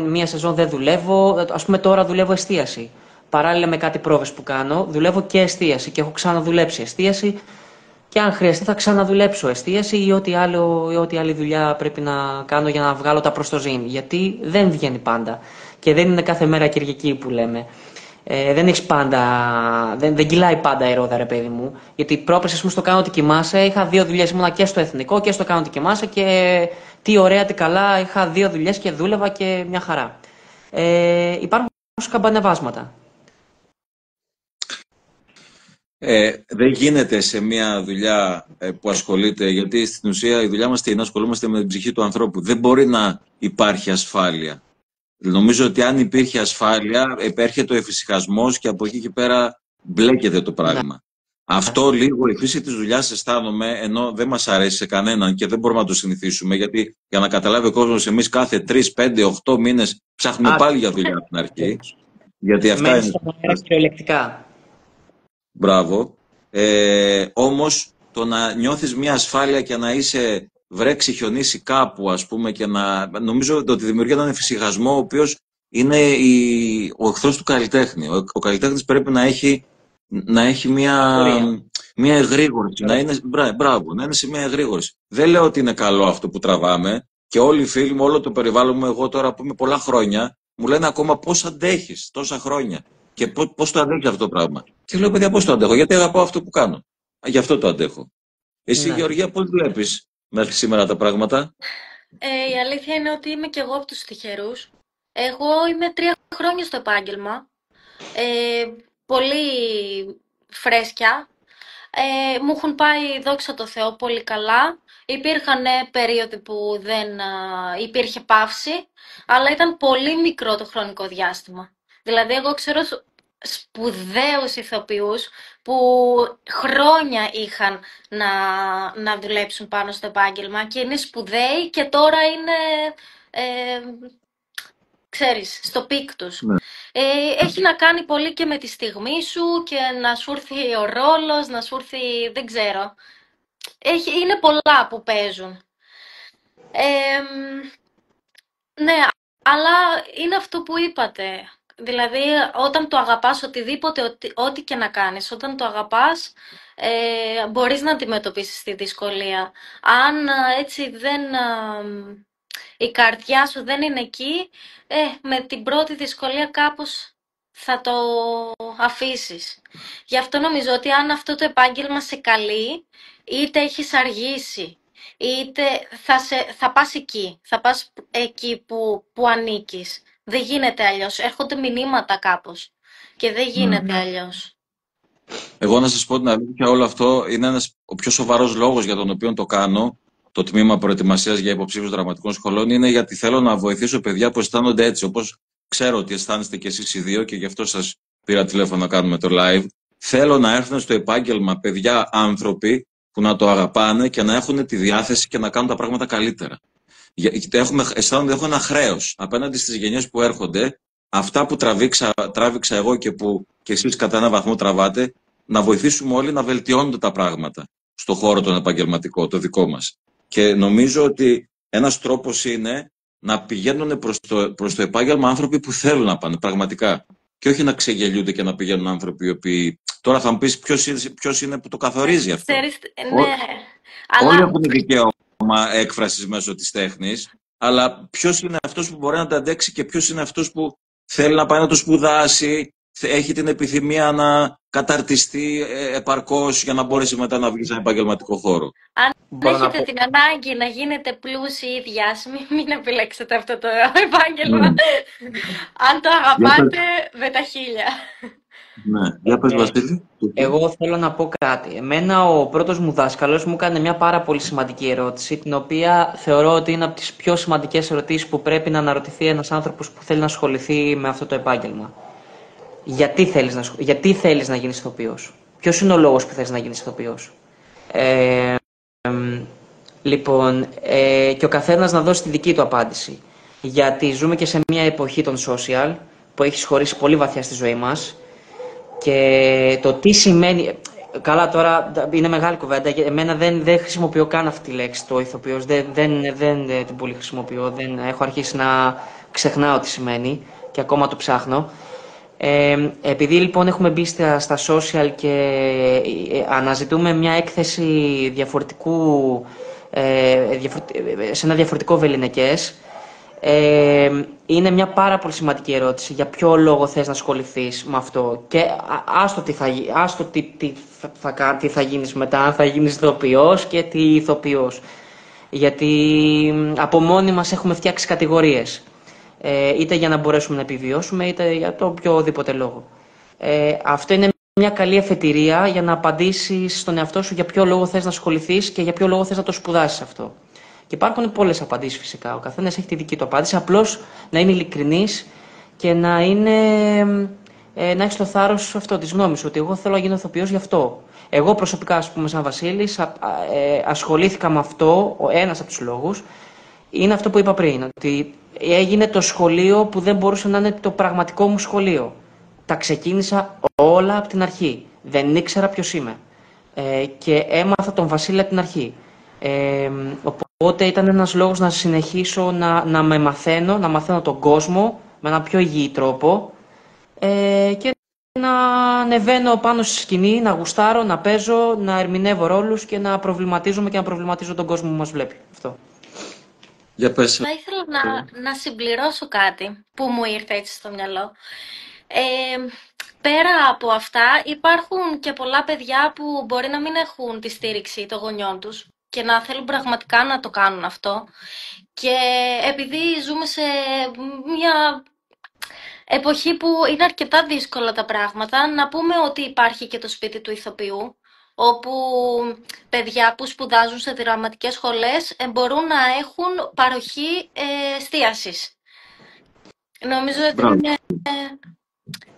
Μία σεζόν δεν δουλεύω. Ας πούμε τώρα δουλεύω εστίαση. Παράλληλα με κάτι πρόβες που κάνω, δουλεύω και εστίαση και έχω ξαναδουλέψει εστίαση. Και αν χρειαστεί θα ξαναδουλέψω εστίαση ή ό,τι άλλη δουλειά πρέπει να κάνω για να βγάλω τα προστοζήν. Γιατί δεν βγαίνει πάντα. Και δεν είναι κάθε μέρα Κυριακή που λέμε. Δεν έχεις πάντα. Δεν κυλάει πάντα η ρόδα, ρε παιδί μου. Γιατί πρόπερση, ας πούμε, στο Κάνω Τι Κοιμάσαι, είχα 2 δουλειές. Ήμουνα και στο Εθνικό και στο Κάνω Τι Κοιμάσαι και τι ωραία, τι καλά. Είχα 2 δουλειές και δούλευα και μια χαρά. Υπάρχουν σκαμπανεβάσματα. Δεν γίνεται σε μια δουλειά που ασχολείται, γιατί στην ουσία η δουλειά μας είναι να ασχολούμαστε με την ψυχή του ανθρώπου. Δεν μπορεί να υπάρχει ασφάλεια. Νομίζω ότι αν υπήρχε ασφάλεια, επέρχεται ο εφησυχασμός και από εκεί και πέρα μπλέκεται το πράγμα. Αυτό λίγο η φύση της δουλειάς αισθάνομαι, ενώ δεν μας αρέσει σε κανέναν και δεν μπορούμε να το συνηθίσουμε, γιατί για να καταλάβει ο κόσμος, εμείς κάθε 3, 5, 8 μήνες ψάχνουμε πάλι για δουλειά από την αρχή. Γιατί αυτά είναι. Κυριολεκτικά. Μπράβο. Όμως το να νιώθεις μια ασφάλεια και να είσαι βρέξει, χιονίσει κάπου, ας πούμε, και νομίζω ότι δημιουργεί έναν εφησυχασμό, ο οποίος είναι ο εχθρός του καλλιτέχνη. Ο καλλιτέχνης πρέπει να έχει μια εγρήγορση, να είναι σε μια εγρήγορση. Δεν λέω ότι είναι καλό αυτό που τραβάμε και όλοι οι φίλοι μου, όλο το περιβάλλον μου, εγώ τώρα που είμαι πολλά χρόνια, μου λένε ακόμα πώς αντέχεις τόσα χρόνια και πώς το αντέχεις αυτό το πράγμα. Και λέω, παιδιά, πώς το αντέχω, γιατί αγαπάω αυτό που κάνω. Γι' αυτό το αντέχω. Εσύ, Γεωργία, πώς βλέπεις μέχρι σήμερα τα πράγματα? Η αλήθεια είναι ότι είμαι κι εγώ από τους τυχερούς. Εγώ είμαι 3 χρόνια στο επάγγελμα. Πολύ φρέσκια. Μου έχουν πάει, δόξα τω Θεώ, πολύ καλά. Υπήρχαν περίοδοι που δεν υπήρχε παύση, αλλά ήταν πολύ μικρό το χρονικό διάστημα. Δηλαδή, εγώ ξέρω σπουδαίους ηθοποιούς που χρόνια είχαν να δουλέψουν πάνω στο επάγγελμα και είναι σπουδαίοι και τώρα είναι, ξέρεις, στο πικ τους. Ναι. Έχει να κάνει πολύ και με τη στιγμή σου και να σου έρθει ο ρόλος, να σου έρθει, δεν ξέρω. Είναι πολλά που παίζουν. Ναι, αλλά είναι αυτό που είπατε. Δηλαδή, όταν το αγαπάς οτιδήποτε, ό,τι και να κάνεις, όταν το αγαπάς, μπορείς να αντιμετωπίσεις τη δυσκολία. Αν έτσι η καρδιά σου δεν είναι εκεί, με την πρώτη δυσκολία κάπως θα το αφήσεις. Γι' αυτό νομίζω ότι αν αυτό το επάγγελμα σε καλεί, είτε έχεις αργήσει, είτε θα πας εκεί. Θα πας εκεί που ανήκεις. Δεν γίνεται αλλιώς. Έρχονται μηνύματα κάπως. Και δεν γίνεται αλλιώς. Εγώ να σας πω την αλήθεια, όλο αυτό είναι ο πιο σοβαρός λόγος για τον οποίο το κάνω, το τμήμα προετοιμασίας για υποψήφιους δραματικών σχολών, είναι γιατί θέλω να βοηθήσω παιδιά που αισθάνονται έτσι, όπως ξέρω ότι αισθάνεστε κι εσείς οι δύο και γι' αυτό σας πήρα τηλέφωνο να κάνουμε το live. Θέλω να έρθουν στο επάγγελμα παιδιά, άνθρωποι που να το αγαπάνε και να έχουν τη διάθεση και να κάνουν τα πράγματα καλύτερα. Αισθάνονται ότι έχω ένα χρέος απέναντι στις γενιές που έρχονται, αυτά που τράβηξα εγώ και που και εσείς κατά ένα βαθμό τραβάτε, να βοηθήσουμε όλοι να βελτιώνονται τα πράγματα στο χώρο τον επαγγελματικό, το δικό μας. Και νομίζω ότι ένας τρόπος είναι να πηγαίνουν προς το επάγγελμα άνθρωποι που θέλουν να πάνε πραγματικά. Και όχι να ξεγελιούνται και να πηγαίνουν άνθρωποι οι οποίοι. Τώρα θα μου πεις ποιος είναι που το καθορίζει αυτό. Ναι, όλοι έχουν δικαίωμα έκφρασης μέσω της τέχνης, αλλά ποιος είναι αυτός που μπορεί να τα αντέξει και ποιος είναι αυτός που θέλει να πάει να το σπουδάσει, έχει την επιθυμία να καταρτιστεί επαρκώς για να μπορέσει μετά να βγει σε ένα επαγγελματικό χώρο. Αν έχετε την ανάγκη να γίνετε πλούσιοι ή διάσημοι, μην επιλέξετε αυτό το επάγγελμα. Αν το αγαπάτε, με τα χίλια. Ναι, για πες Βασίλη. Εγώ θέλω να πω κάτι. Εμένα ο πρώτος μου δάσκαλος μου έκανε μια πάρα πολύ σημαντική ερώτηση, την οποία θεωρώ ότι είναι από τις πιο σημαντικές ερωτήσεις που πρέπει να αναρωτηθεί ένας άνθρωπος που θέλει να ασχοληθεί με αυτό το επάγγελμα. Γιατί θέλεις να γίνεις ηθοποιός? Ποιος είναι ο λόγος που θες να γίνεις ηθοποιός? Λοιπόν, και ο καθένας να δώσει τη δική του απάντηση. Γιατί ζούμε και σε μια εποχή των social που έχει σχωρίσει πολύ βαθιά στη ζωή μας και το τι σημαίνει... Καλά, τώρα είναι μεγάλη κουβέντα. Εμένα δεν χρησιμοποιώ καν αυτή τη λέξη, το ηθοποιός. Δεν την πολύ χρησιμοποιώ. Έχω αρχίσει να ξεχνάω τι σημαίνει και ακόμα το ψάχνω. Επειδή λοιπόν έχουμε μπει στα social και αναζητούμε μια έκθεση διαφορετικού, σε ένα διαφορετικό βεληνικές, είναι μια πάρα πολύ σημαντική ερώτηση για ποιο λόγο θες να ασχοληθείς με αυτό και άστο τι θα γίνεις μετά, αν θα γίνεις ηθοποιός και τι ηθοποιός, γιατί από μόνοι μας έχουμε φτιάξει κατηγορίες, είτε για να μπορέσουμε να επιβιώσουμε είτε για το οποιοδήποτε λόγο. Αυτό είναι μια καλή αφετηρία για να απαντήσεις στον εαυτό σου για ποιο λόγο θες να ασχοληθείς και για ποιο λόγο θες να το σπουδάσεις αυτό. Και υπάρχουν πολλές απαντήσεις φυσικά. Ο καθένας έχει τη δική του απάντηση. Απλώς να είναι ειλικρινής και να έχει το θάρρος αυτό της γνώμης, ότι εγώ θέλω να γίνω ηθοποιός γι' αυτό. Εγώ προσωπικά, ας πούμε, σαν Βασίλης, ασχολήθηκα με αυτό. Ένας από τους λόγους είναι αυτό που είπα πριν, ότι έγινε το σχολείο που δεν μπορούσε να είναι το πραγματικό μου σχολείο. Τα ξεκίνησα όλα από την αρχή. Δεν ήξερα ποιος είμαι. Και έμαθα τον Βασίλη από την αρχή. Οπότε ήταν ένας λόγος να συνεχίσω να μαθαίνω τον κόσμο με έναν πιο υγιή τρόπο και να ανεβαίνω πάνω στη σκηνή, να γουστάρω, να παίζω, να ερμηνεύω ρόλους και να προβληματίζομαι και να προβληματίζω τον κόσμο που μας βλέπει. Αυτό. Για πες. Θα ήθελα να συμπληρώσω κάτι που μου ήρθε έτσι στο μυαλό. Πέρα από αυτά υπάρχουν και πολλά παιδιά που μπορεί να μην έχουν τη στήριξη των γονιών τους και να θέλουν πραγματικά να το κάνουν αυτό. Και επειδή ζούμε σε μια εποχή που είναι αρκετά δύσκολα τα πράγματα, να πούμε ότι υπάρχει και το σπίτι του ηθοποιού, όπου παιδιά που σπουδάζουν σε δραματικές σχολές μπορούν να έχουν παροχή εστίασης. Νομίζω ότι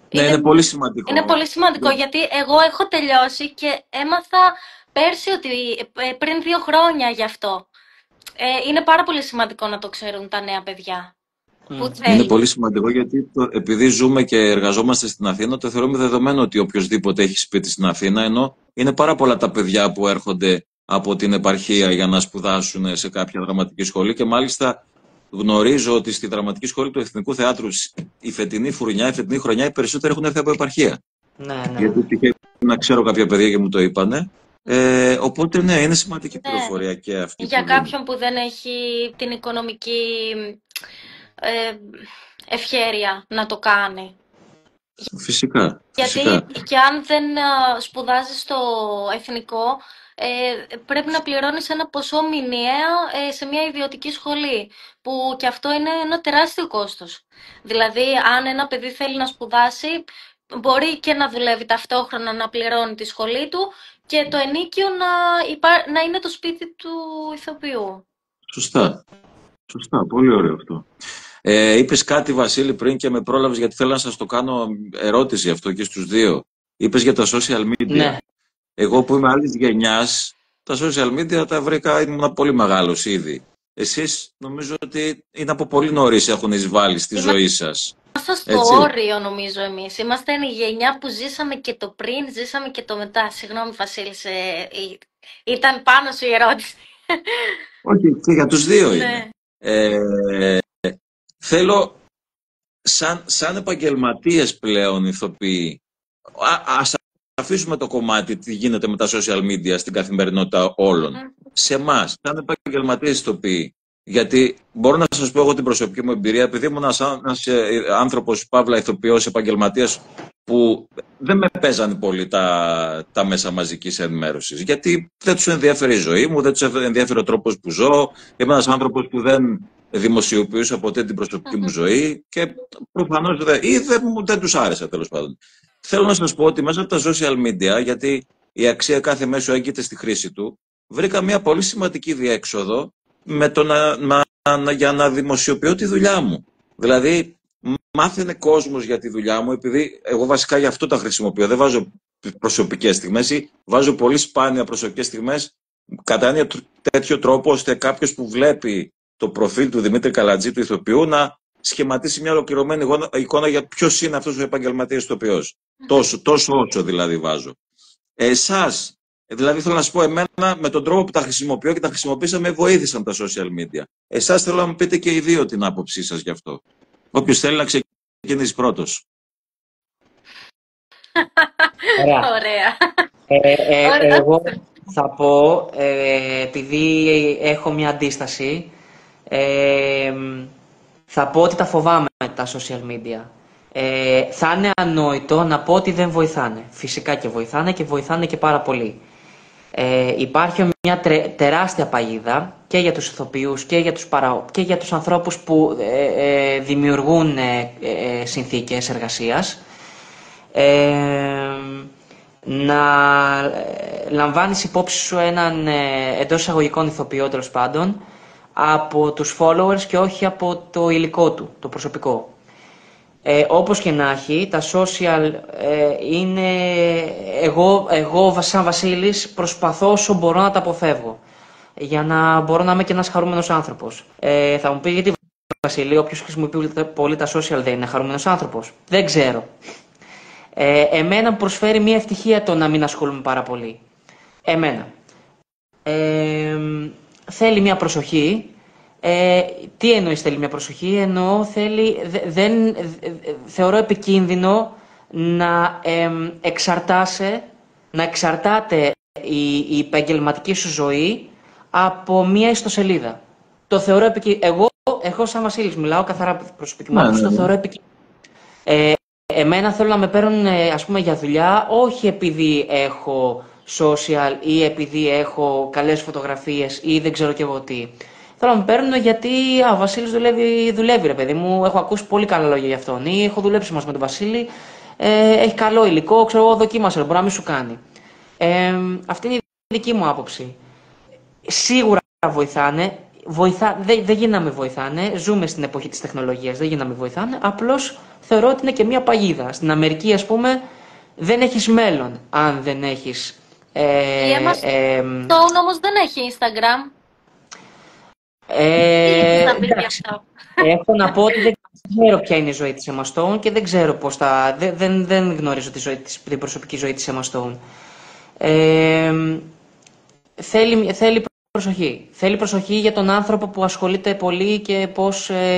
είναι πολύ σημαντικό. Είναι πολύ σημαντικό, γιατί εγώ έχω τελειώσει και έμαθα πέρσι ότι πριν 2 χρόνια γι' αυτό. Είναι πάρα πολύ σημαντικό να το ξέρουν τα νέα παιδιά. Είναι πολύ σημαντικό γιατί επειδή ζούμε και εργαζόμαστε στην Αθήνα, το θεωρούμε δεδομένο ότι οποιοδήποτε έχει σπίτι στην Αθήνα, ενώ είναι πάρα πολλά τα παιδιά που έρχονται από την επαρχία για να σπουδάσουν σε κάποια δραματική σχολή και μάλιστα γνωρίζω ότι στη δραματική σχολή του Εθνικού Θεάτρου η φετινή χρονιά οι περισσότεροι έχουν έρθει από επαρχία. Ναι. Γιατί τυχαίνει να ξέρω κάποια παιδιά και μου το είπανε. Οπότε ναι, είναι σημαντική πληροφορία και αυτή. Για κάποιον που δεν έχει την οικονομική ευχέρεια να το κάνει. Φυσικά. Γιατί και αν δεν σπουδάζεις στο εθνικό, πρέπει να πληρώνεις ένα ποσό μηνιαία σε μια ιδιωτική σχολή, που και αυτό είναι ένα τεράστιο κόστος. Δηλαδή, αν ένα παιδί θέλει να σπουδάσει, μπορεί και να δουλεύει ταυτόχρονα, να πληρώνει τη σχολή του και το ενίκιο να είναι το σπίτι του ηθοποιού. Σωστά. Πολύ ωραίο αυτό. Είπες κάτι, Βασίλη, πριν και με πρόλαβες, γιατί θέλω να σας το κάνω ερώτηση αυτό και στους δύο. Είπες για τα social media. Ναι. Εγώ που είμαι άλλης γενιάς, τα social media τα βρήκα, ήμουν πολύ μεγάλος ήδη. Εσείς νομίζω ότι είναι από πολύ νωρίς έχουν εισβάλει στη ζωή σας. Είμαστε στο όριο, νομίζω εμείς. Είμαστε η γενιά που ζήσαμε και το πριν, ζήσαμε και το μετά. Συγγνώμη, Βασίλη, ήταν πάνω σου η ερώτηση. Όχι, και για τους δύο είναι. Θέλω, σαν επαγγελματίες πλέον ηθοποιοί, ας αφήσουμε το κομμάτι τι γίνεται με τα social media στην καθημερινότητα όλων. Σε εμάς, σαν επαγγελματίες ηθοποιοί, γιατί μπορώ να σας πω εγώ την προσωπική μου εμπειρία, επειδή ήμουν ένας άνθρωπος, παύλα ηθοποιός, επαγγελματίας, που δεν με παίζανε πολύ τα μέσα μαζικής ενημέρωσης. Γιατί δεν τους ενδιαφέρει η ζωή μου, δεν τους ενδιαφέρει ο τρόπος που ζω. Είμαι ένας άνθρωπος που δεν δημοσιοποιούσα ποτέ την προσωπική μου ζωή και προφανώς δεν τους άρεσα, τέλος πάντων. Θέλω να σας πω ότι μέσα από τα social media, γιατί η αξία κάθε μέσου έγκυται στη χρήση του, βρήκα μια πολύ σημαντική διέξοδο με το για να δημοσιοποιώ τη δουλειά μου. Δηλαδή, μάθαινε κόσμος για τη δουλειά μου, επειδή εγώ βασικά γι' αυτό τα χρησιμοποιώ. Δεν βάζω προσωπικές στιγμές ή βάζω πολύ σπάνια προσωπικές στιγμές κατά ένα τέτοιο τρόπο ώστε κάποιος που βλέπει το προφίλ του Δημήτρη Καλατζή, του ηθοποιού, να σχηματίσει μια ολοκληρωμένη εικόνα για ποιος είναι αυτός ο επαγγελματίας ηθοποιός. Τόσο όσο δηλαδή βάζω. Εσάς, δηλαδή θέλω να σας πω, εμένα με τον τρόπο που τα χρησιμοποιώ και τα χρησιμοποίησα, βοήθησαν τα social media. Εσάς θέλω να μου πείτε και οι δύο την άποψή σας γι' αυτό. Όποιος θέλει να ξεκινήσει πρώτος. Ωραία. Εγώ θα πω, επειδή έχω μια αντίσταση, θα πω ότι τα φοβάμαι τα social media. Θα είναι ανόητο να πω ότι δεν βοηθάνε. Φυσικά και βοηθάνε και πάρα πολύ. Υπάρχει μια τεράστια παγίδα και για τους ηθοποιούς και για τους ανθρώπους που δημιουργούν συνθήκες εργασίας. Να λαμβάνεις υπόψη σου έναν εντός εισαγωγικών ηθοποιό, τέλος πάντων, από τους followers και όχι από το υλικό του, το προσωπικό. Όπως και να έχει, τα social είναι... Εγώ σαν Βασίλης προσπαθώ όσο μπορώ να τα αποφεύγω, για να μπορώ να είμαι και ένας χαρούμενος άνθρωπος. Θα μου πει γιατί, Βασίλη, όποιος χρησιμοποιεί πολύ τα social δεν είναι χαρούμενος άνθρωπος? Δεν ξέρω. Εμένα μου προσφέρει μια ευτυχία το να μην ασχολούμαι πάρα πολύ. Εμένα. Θέλει μια προσοχή. Τι εννοείς θέλει μια προσοχή? Εννοώ θεωρώ επικίνδυνο να εξαρτάται η επαγγελματική σου ζωή από μια ιστοσελίδα. Το θεωρώ επικίνδυνο. Εγώ σαν Βασίλης μιλάω καθαρά προσωπική μου άποψη, το θεωρώ επικίνδυνο. Εμένα θέλω να με παίρνουν, ας πούμε, για δουλειά, όχι επειδή έχω social ή επειδή έχω καλές φωτογραφίες ή δεν ξέρω κι εγώ τι. Θέλω να με παίρνουν γιατί ο Βασίλης δουλεύει, ρε παιδί μου, έχω ακούσει πολύ καλά λόγια για αυτόν, ή έχω δουλέψει μαζί με τον Βασίλη, έχει καλό υλικό, ξέρω εγώ, δοκίμασε, μπορεί να μην σου κάνει. Αυτή είναι η δική μου άποψη. Σίγουρα βοηθάνε. Δεν γίνεται να με βοηθάνε. Ζούμε στην εποχή της τεχνολογίας. Δεν γίνεται να με βοηθάνε. Απλώς θεωρώ ότι είναι και μια παγίδα. Στην Αμερική, ας πούμε, δεν έχεις μέλλον αν δεν έχεις. Η Emma Stone όμως δεν έχει Instagram. Έχω να πω ότι δεν ξέρω ποια είναι η ζωή της Emma Stone και δεν ξέρω πώς δεν γνωρίζω την προσωπική ζωή της Emma Stone. Θέλει προσοχή. Θέλει προσοχή για τον άνθρωπο που ασχολείται πολύ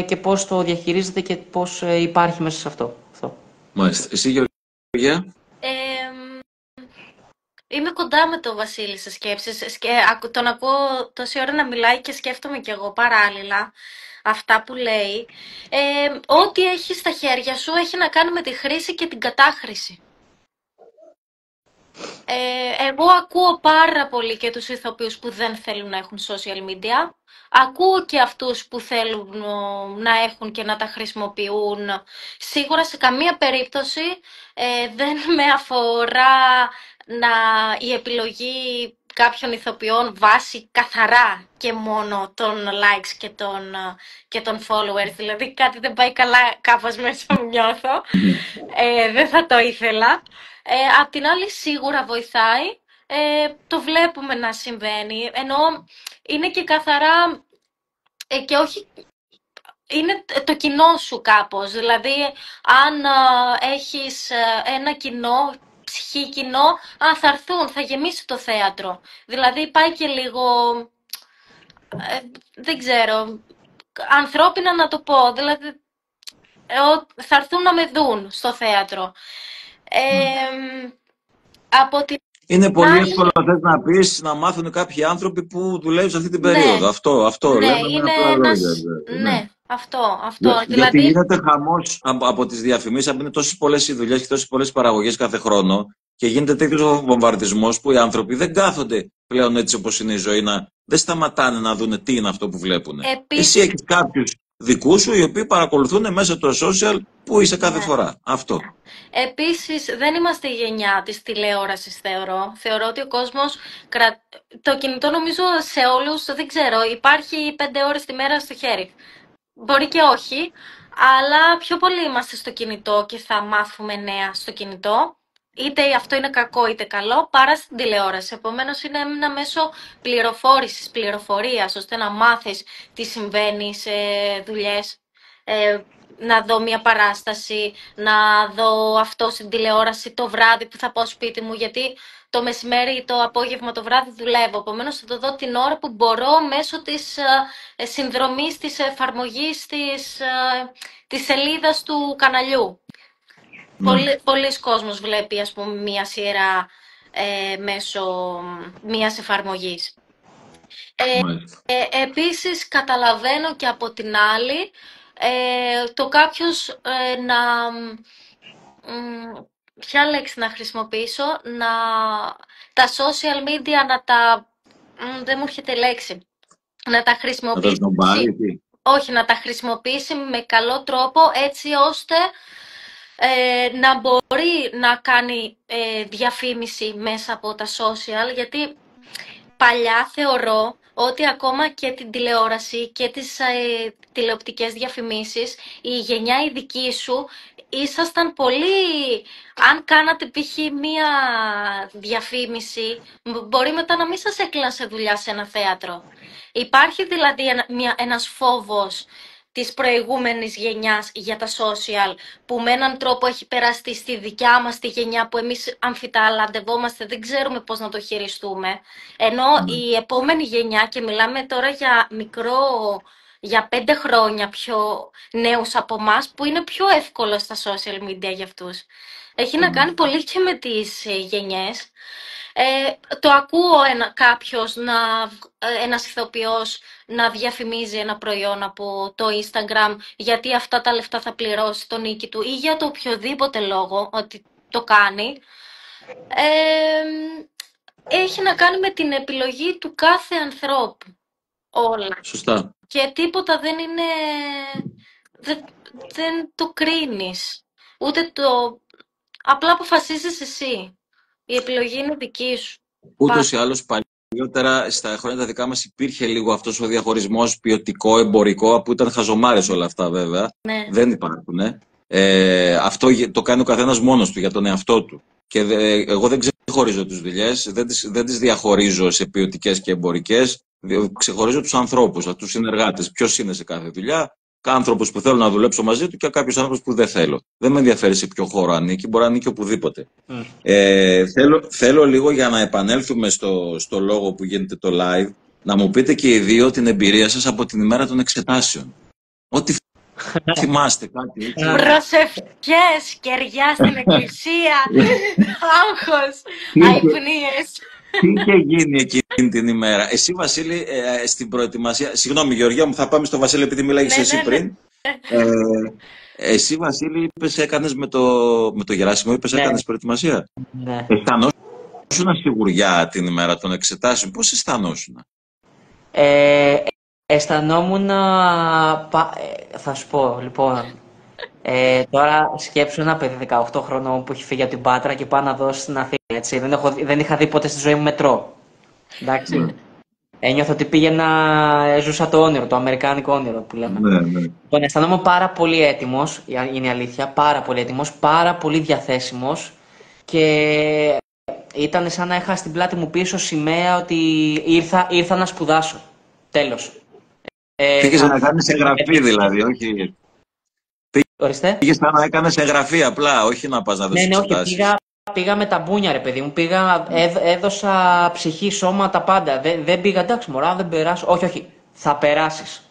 και πώς το διαχειρίζεται και πώς υπάρχει μέσα σε αυτό. Μάλιστα. Εσύ, Γεωργία? Είμαι κοντά με τον Βασίλη σε σκέψεις. Τον ακούω τόση ώρα να μιλάει και σκέφτομαι κι εγώ παράλληλα αυτά που λέει. Ό,τι έχει στα χέρια σου έχει να κάνει με τη χρήση και την κατάχρηση. Εγώ ακούω πάρα πολύ και τους ηθοποιούς που δεν θέλουν να έχουν social media. Ακούω και αυτούς που θέλουν να έχουν και να τα χρησιμοποιούν. Σίγουρα σε καμία περίπτωση δεν με αφορά η επιλογή κάποιων ηθοποιών βάσει καθαρά και μόνο των likes και των followers. Δηλαδή κάτι δεν πάει καλά κάπως μέσα μου νιώθω. Δεν θα το ήθελα. Απ' την άλλη σίγουρα βοηθάει, το βλέπουμε να συμβαίνει, ενώ είναι και καθαρά και όχι, είναι το κοινό σου κάπως, δηλαδή αν έχεις ένα κοινό, ψυχή κοινό, θα έρθουν, θα γεμίσει το θέατρο, δηλαδή πάει και λίγο, δεν ξέρω, ανθρώπινα να το πω, δηλαδή θα έρθουν να με δουν στο θέατρο. Είναι πολύ εύκολο να πεις να μάθουν κάποιοι άνθρωποι που δουλεύουν σε αυτή την περίοδο. Αυτό ναι, λέμε είναι ναι, αυτό. Γιατί γίνεται χαμός από τις διαφημίσεις, είναι τόσες πολλές οι δουλειές και τόσες πολλές παραγωγές κάθε χρόνο και γίνεται τέτοιος βομβαρδισμός που οι άνθρωποι δεν κάθονται πλέον έτσι όπως είναι η ζωή, δεν σταματάνε να δουν τι είναι αυτό που βλέπουν. Εσύ έχεις κάποιους δικούς σου οι οποίοι παρακολουθούν μέσα το social που είσαι κάθε φορά. Αυτό. Επίσης δεν είμαστε η γενιά της τηλεόρασης, θεωρώ. Θεωρώ ότι ο κόσμος, το κινητό νομίζω σε όλους, δεν ξέρω, υπάρχει 5 ώρες τη μέρα στο χέρι. Μπορεί και όχι, αλλά πιο πολύ είμαστε στο κινητό και θα μάθουμε νέα στο κινητό. είτε αυτό είναι κακό είτε καλό, παρά στην τηλεόραση. Επομένως είναι ένα μέσο πληροφόρησης, πληροφορίας, ώστε να μάθεις τι συμβαίνει σε δουλειές, να δω μια παράσταση, να δω αυτό στην τηλεόραση το βράδυ που θα πάω σπίτι μου, γιατί το μεσημέρι ή το απόγευμα, το βράδυ δουλεύω. Επομένως θα το δω την ώρα που μπορώ μέσω της συνδρομής, της εφαρμογής, της σελίδας του καναλιού. Πολλοί κόσμος βλέπει, ας πούμε, μία σειρά μέσω μίας εφαρμογής. Επίσης, καταλαβαίνω και από την άλλη το κάποιος ποια λέξη να χρησιμοποιήσω, τα social media να τα... δεν μου έρχεται λέξη. Να τα χρησιμοποιήσει. Όχι, να τα χρησιμοποιήσει με καλό τρόπο, έτσι ώστε να μπορεί να κάνει διαφήμιση μέσα από τα social, γιατί παλιά θεωρώ ότι ακόμα και την τηλεόραση και τις τηλεοπτικές διαφημίσεις, η γενιά η δική σου, ήσασταν πολύ... Αν κάνατε π.χ. μία διαφήμιση, μπορεί μετά να μην σας έκλειναν σε δουλειά σε ένα θέατρο. Υπάρχει δηλαδή ένας φόβος της προηγούμενης γενιάς για τα social, που με έναν τρόπο έχει περάσει στη δικιά μας τη γενιά, που εμείς αμφιταλαντευόμαστε, δεν ξέρουμε πώς να το χειριστούμε. Ενώ η επόμενη γενιά, και μιλάμε τώρα για για 5 χρόνια πιο νέους από εμάς, που είναι πιο εύκολο στα social media για αυτούς. Έχει να κάνει πολύ και με τις γενιές. Το ακούω ένας ηθοποιός να διαφημίζει ένα προϊόν από το Instagram, γιατί αυτά τα λεφτά θα πληρώσει το νίκη του, ή για το οποιοδήποτε λόγο ότι το κάνει. Έχει να κάνει με την επιλογή του κάθε ανθρώπου. Όλα. Σωστά. Και τίποτα δεν είναι... Δεν το κρίνεις. Ούτε το... Απλά αποφασίζεις εσύ. Η επιλογή είναι δική σου. Ούτως ή άλλως παλιότερα στα χρόνια τα δικά μας υπήρχε λίγο αυτός ο διαχωρισμός ποιοτικό, εμπορικό, που ήταν χαζομάρες όλα αυτά βέβαια. Ναι. Δεν υπάρχουν. Αυτό το κάνει ο καθένας μόνος του για τον εαυτό του. Και εγώ δεν ξεχωρίζω τις δουλειές, δεν τις διαχωρίζω σε ποιοτικές και εμπορικές. Ξεχωρίζω τους ανθρώπους, τους συνεργάτες. Ποιος είναι σε κάθε δουλειά. Άνθρωπος που θέλω να δουλέψω μαζί του και κάποιος άνθρωπος που δεν θέλω. Δεν με ενδιαφέρει σε ποιο χώρο ανήκει, μπορεί να ανήκει οπουδήποτε. Θέλω λίγο, για να επανέλθουμε στο λόγο που γίνεται το live, να μου πείτε και οι δύο την εμπειρία σας από την ημέρα των εξετάσεων. Ό,τι θυμάστε κάτι έτσι. Προσευχές, κεριά στην εκκλησία, άγχος, αϊπνίες. Τι είχε γίνει εκείνη την ημέρα? Εσύ, Βασίλη, στην προετοιμασία... Συγγνώμη, Γεωργία μου, θα πάμε στο Βασίλη επειδή μιλάγες εσύ πριν. Εσύ, Βασίλη, έκανες με το Γεράσιμο, έκανες προετοιμασία. Ναι. Αισθανόσουν σιγουριά την ημέρα των εξετάσεων? Πώς αισθανόσουν? Αισθανόμουν... θα σου πω, λοιπόν... τώρα σκέψου ένα παιδί 18 χρονών που έχει φύγει από την Πάτρα και πάει να δώσει στην Αθήνα. Έτσι. Δεν είχα δει ποτέ στη ζωή μου μετρό. Εντάξει. Ένιωθα ότι ζούσα το όνειρο, το αμερικάνικο όνειρο που λέμε. Λοιπόν, αισθανόμουν πάρα πολύ έτοιμος, είναι η αλήθεια, πάρα πολύ έτοιμος, πάρα πολύ διαθέσιμος, και ήταν σαν να είχα στην πλάτη μου πίσω σημαία ότι ήρθα να σπουδάσω. Τέλος. Πήγες να κάνεις εγγραφή δηλαδή, όχι... Πήγες να έκανες εγγραφή απλά, όχι να πας να δώσεις εξετάσεις. Ναι, όχι, πήγα με τα μπούνια, ρε παιδί μου. Έδωσα ψυχή, σώμα, τα πάντα. Δεν πήγα, εντάξει, μωρά, δεν περάσω. Όχι, θα περάσεις.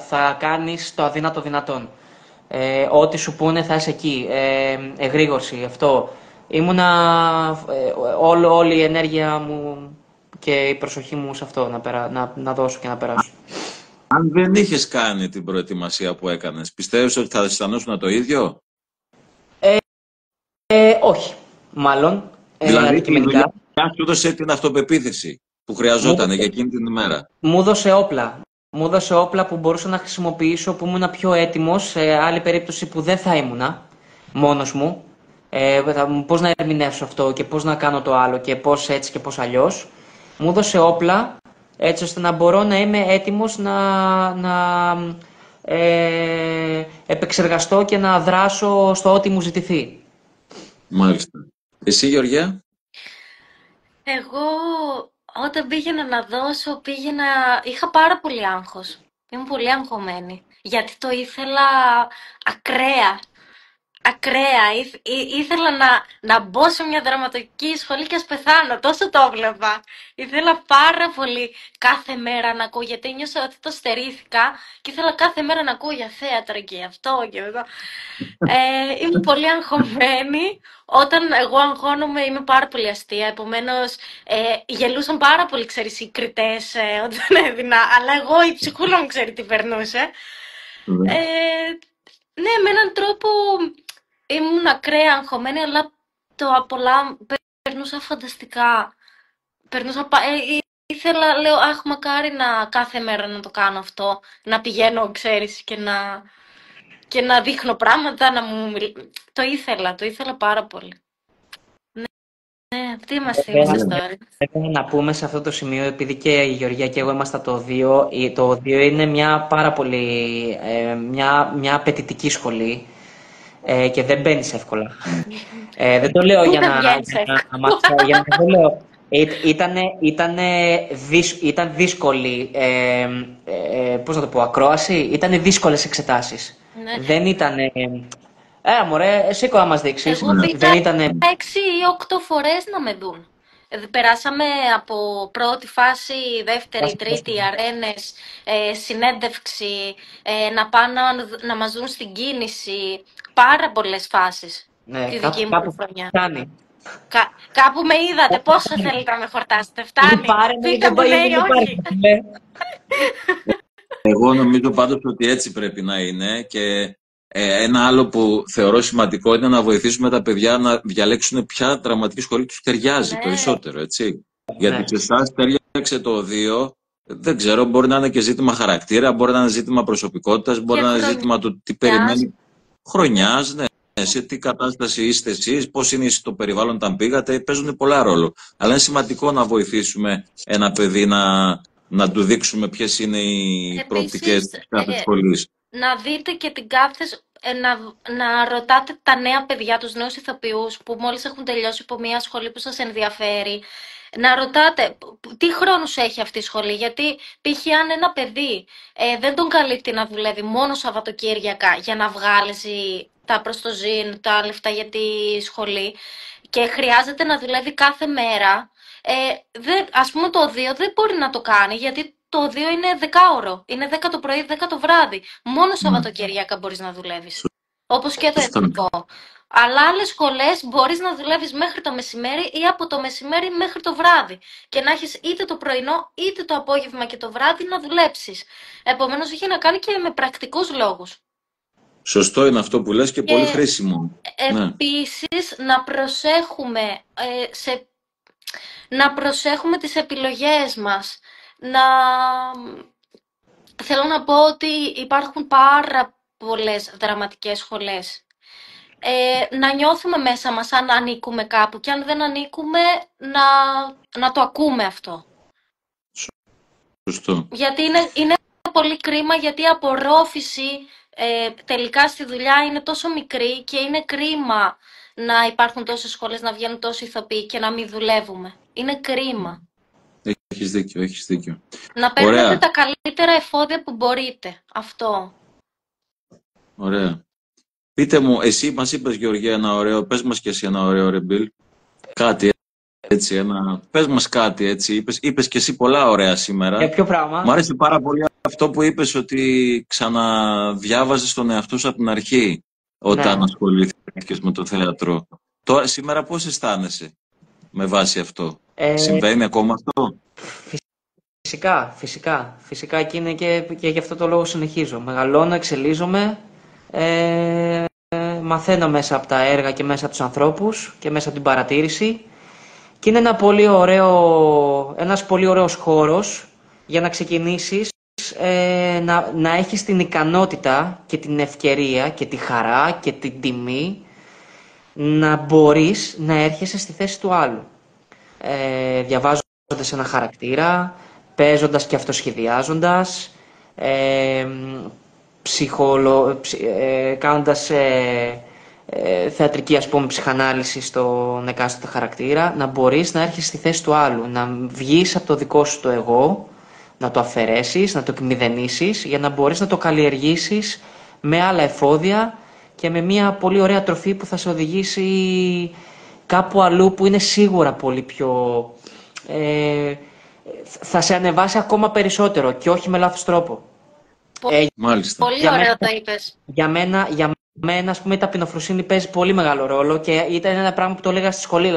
Θα κάνεις το αδύνατο δυνατόν. Ό,τι σου πούνε θα είσαι εκεί. Εγρήγορση, αυτό. Όλη η ενέργεια μου και η προσοχή μου σε αυτό να δώσω και να περάσω. Αν δεν είχες κάνει την προετοιμασία που έκανες, πιστεύεις ότι θα αισθανόσουν το ίδιο? Όχι, μάλλον. Δηλαδή η δουλειά σου έδωσε την αυτοπεποίθηση που χρειαζόταν για εκείνη την ημέρα. Μου έδωσε όπλα. Μου έδωσε όπλα που μπορούσα να χρησιμοποιήσω, που ήμουν πιο έτοιμος σε άλλη περίπτωση που δεν θα ήμουνα μόνος μου. Πώς να ερμηνεύσω αυτό και πώς να κάνω το άλλο και πώς έτσι και πώς αλλιώς. Μου έδωσε όπλα έτσι ώστε να μπορώ να είμαι έτοιμος να επεξεργαστώ και να δράσω στο ό,τι μου ζητηθεί. Μάλιστα. Εσύ, Γεωργία? Εγώ όταν πήγαινα να δώσω, είχα πάρα πολύ άγχος. Ήμουν πολύ αγχωμένη. Γιατί το ήθελα ακραία. Ακραία. Ήθελα να μπω σε μια δραματική σχολή και ας πεθάνω. Τόσο το έβλεπα. Ήθελα πάρα πολύ κάθε μέρα να ακούω, γιατί νιώσα ότι το στερήθηκα και ήθελα κάθε μέρα να ακούω για θέατρο και αυτό και αυτό. Είμαι πολύ αγχωμένη. Όταν εγώ αγχώνομαι είμαι πάρα πολύ αστεία. Επομένως γελούσαν πάρα πολύ, ξέρεις, οι κριτές όταν έδινα. Αλλά εγώ η ψυχούλα μου ξέρει τι περνούσε. Ναι, με έναν τρόπο ήμουν ακραία αγχωμένη, αλλά περνούσα φανταστικά. Ήθελα, λέω, αχ, μακάρι κάθε μέρα να το κάνω αυτό. Να πηγαίνω, ξέρεις, και να δείχνω πράγματα, το ήθελα πάρα πολύ. Ναι, τι μας θύμισες τώρα. Θέλω να πούμε σε αυτό το σημείο, επειδή και η Γεωργία και εγώ είμαστε το ΟΔΙΟ, το ΟΔΙΟ είναι μια πάρα πολύ, μια απαιτητική σχολή και δεν μπαίνεις εύκολα. Δεν το λέω για να μάθω, ήταν δύσκολη, πώς να το πω, ακρόαση, ήταν δύσκολες εξετάσεις. Ναι. Δεν ήταν... μωρέ, σήκω να μας δείξεις. Εγώ πήγα 6 ή 8 φορές να με δουν. Περάσαμε από πρώτη φάση, δεύτερη, τρίτη, αρένες, συνέντευξη, να πάνε να μας δουν στην κίνηση. Πάρα πολλές φάσεις. Ναι, τη δική μου χρονιά. Κάπου με είδατε, πόσο θέλετε να με χορτάσετε, φτάνει. Φύγα που λέει όχι. Εγώ νομίζω πάντως ότι έτσι πρέπει να είναι και ένα άλλο που θεωρώ σημαντικό είναι να βοηθήσουμε τα παιδιά να διαλέξουν ποια δραματική σχολή τους ταιριάζει περισσότερο, έτσι. Γιατί σε εσάς ταιριάξε το ΟΔΙΟ, δεν ξέρω, μπορεί να είναι και ζήτημα χαρακτήρα, μπορεί να είναι ζήτημα προσωπικότητας, μπορεί να είναι ζήτημα του τι περιμένει χρονιάς, ναι. Σε τι κατάσταση είστε εσείς, πώς είναι στο περιβάλλον όταν πήγατε, παίζουν πολλά ρόλο. Αλλά είναι σημαντικό να βοηθήσουμε ένα παιδί να του δείξουμε ποιες είναι οι προοπτικές της κάθε σχολής. Να δείτε και να ρωτάτε τα νέα παιδιά, τους νέους ηθοποιούς που μόλις έχουν τελειώσει από μια σχολή που σας ενδιαφέρει. Να ρωτάτε τι χρόνους έχει αυτή η σχολή, γιατί π.χ. αν ένα παιδί δεν τον καλύπτει να δουλεύει μόνο Σαββατοκύριακα για να βγάλει τα προστοζήν, τα λεφτά για τη σχολή και χρειάζεται να δουλεύει κάθε μέρα, ας πούμε το ΟΔΙΟ δεν μπορεί να το κάνει, γιατί το ΟΔΙΟ είναι 10ωρο, είναι 10 το πρωί, 10 το βράδυ. Μόνο Σαββατοκύριακα μπορείς να δουλεύεις, όπως και το εθνικό. Αλλά άλλες σχολές μπορείς να δουλεύεις μέχρι το μεσημέρι ή από το μεσημέρι μέχρι το βράδυ και να έχεις είτε το πρωινό είτε το απόγευμα και το βράδυ να δουλέψεις. Επομένως είχε να κάνει και με πρακτικούς λόγους. Σωστό είναι αυτό που λες και πολύ χρήσιμο. Επίσης να προσέχουμε τις επιλογές μας. Θέλω να πω ότι υπάρχουν πάρα πολλές δραματικές σχολές. Να νιώθουμε μέσα μας αν ανήκουμε κάπου και αν δεν ανήκουμε να το ακούμε αυτό. Σωστό. Γιατί είναι πολύ κρίμα, γιατί η απορρόφηση τελικά στη δουλειά είναι τόσο μικρή και είναι κρίμα να υπάρχουν τόσες σχολές, να βγαίνουν τόσοι ηθοποιοί και να μην δουλεύουμε. Είναι κρίμα. Έχεις δίκιο. Να παίρνετε τα καλύτερα εφόδια που μπορείτε. Αυτό. Ωραία. Πείτε μου, εσύ μας είπες, Γεωργία, ένα ωραίο, πες μας και εσύ ένα ωραίο ρεμπίλ. Κάτι έτσι, πες μας κάτι έτσι. Είπες και εσύ πολλά ωραία σήμερα. Για ποιο πράγμα? Μ' άρεσε πάρα πολύ αυτό που είπες, ότι ξαναδιάβαζες τον εαυτό σου από την αρχή όταν ασχολήθηκες με το θέατρο. Τώρα, σήμερα πώς αισθάνεσαι με βάση αυτό? Συμβαίνει ακόμα αυτό? Φυσικά και είναι και γι' αυτό το λόγο συνεχίζω. Μεγαλώνω, εξελίζομαι, μαθαίνω μέσα από τα έργα και μέσα από τους ανθρώπους και μέσα από την παρατήρηση και είναι ένας πολύ ωραίος χώρος για να ξεκινήσεις να έχεις την ικανότητα και την ευκαιρία και τη χαρά και την τιμή να μπορείς να έρχεσαι στη θέση του άλλου. Διαβάζοντας ένα χαρακτήρα, παίζοντας και αυτοσχεδιάζοντας, κάνοντας θεατρική, ας πούμε, ψυχανάλυση στον εκάστοτε χαρακτήρα, να μπορείς να έρχεσαι στη θέση του άλλου, να βγεις από το δικό σου το εγώ, να το αφαιρέσεις, να το εκμηδενήσεις, για να μπορείς να το καλλιεργήσεις με άλλα εφόδια και με μια πολύ ωραία τροφή που θα σε οδηγήσει κάπου αλλού που είναι σίγουρα πολύ πιο... θα σε ανεβάσει ακόμα περισσότερο και όχι με λάθος τρόπο. Μάλιστα. Πολύ ωραίο το είπες. Για μένα, ας πούμε, η ταπεινοφροσύνη παίζει πολύ μεγάλο ρόλο και ήταν ένα πράγμα που το έλεγα στη σχολή.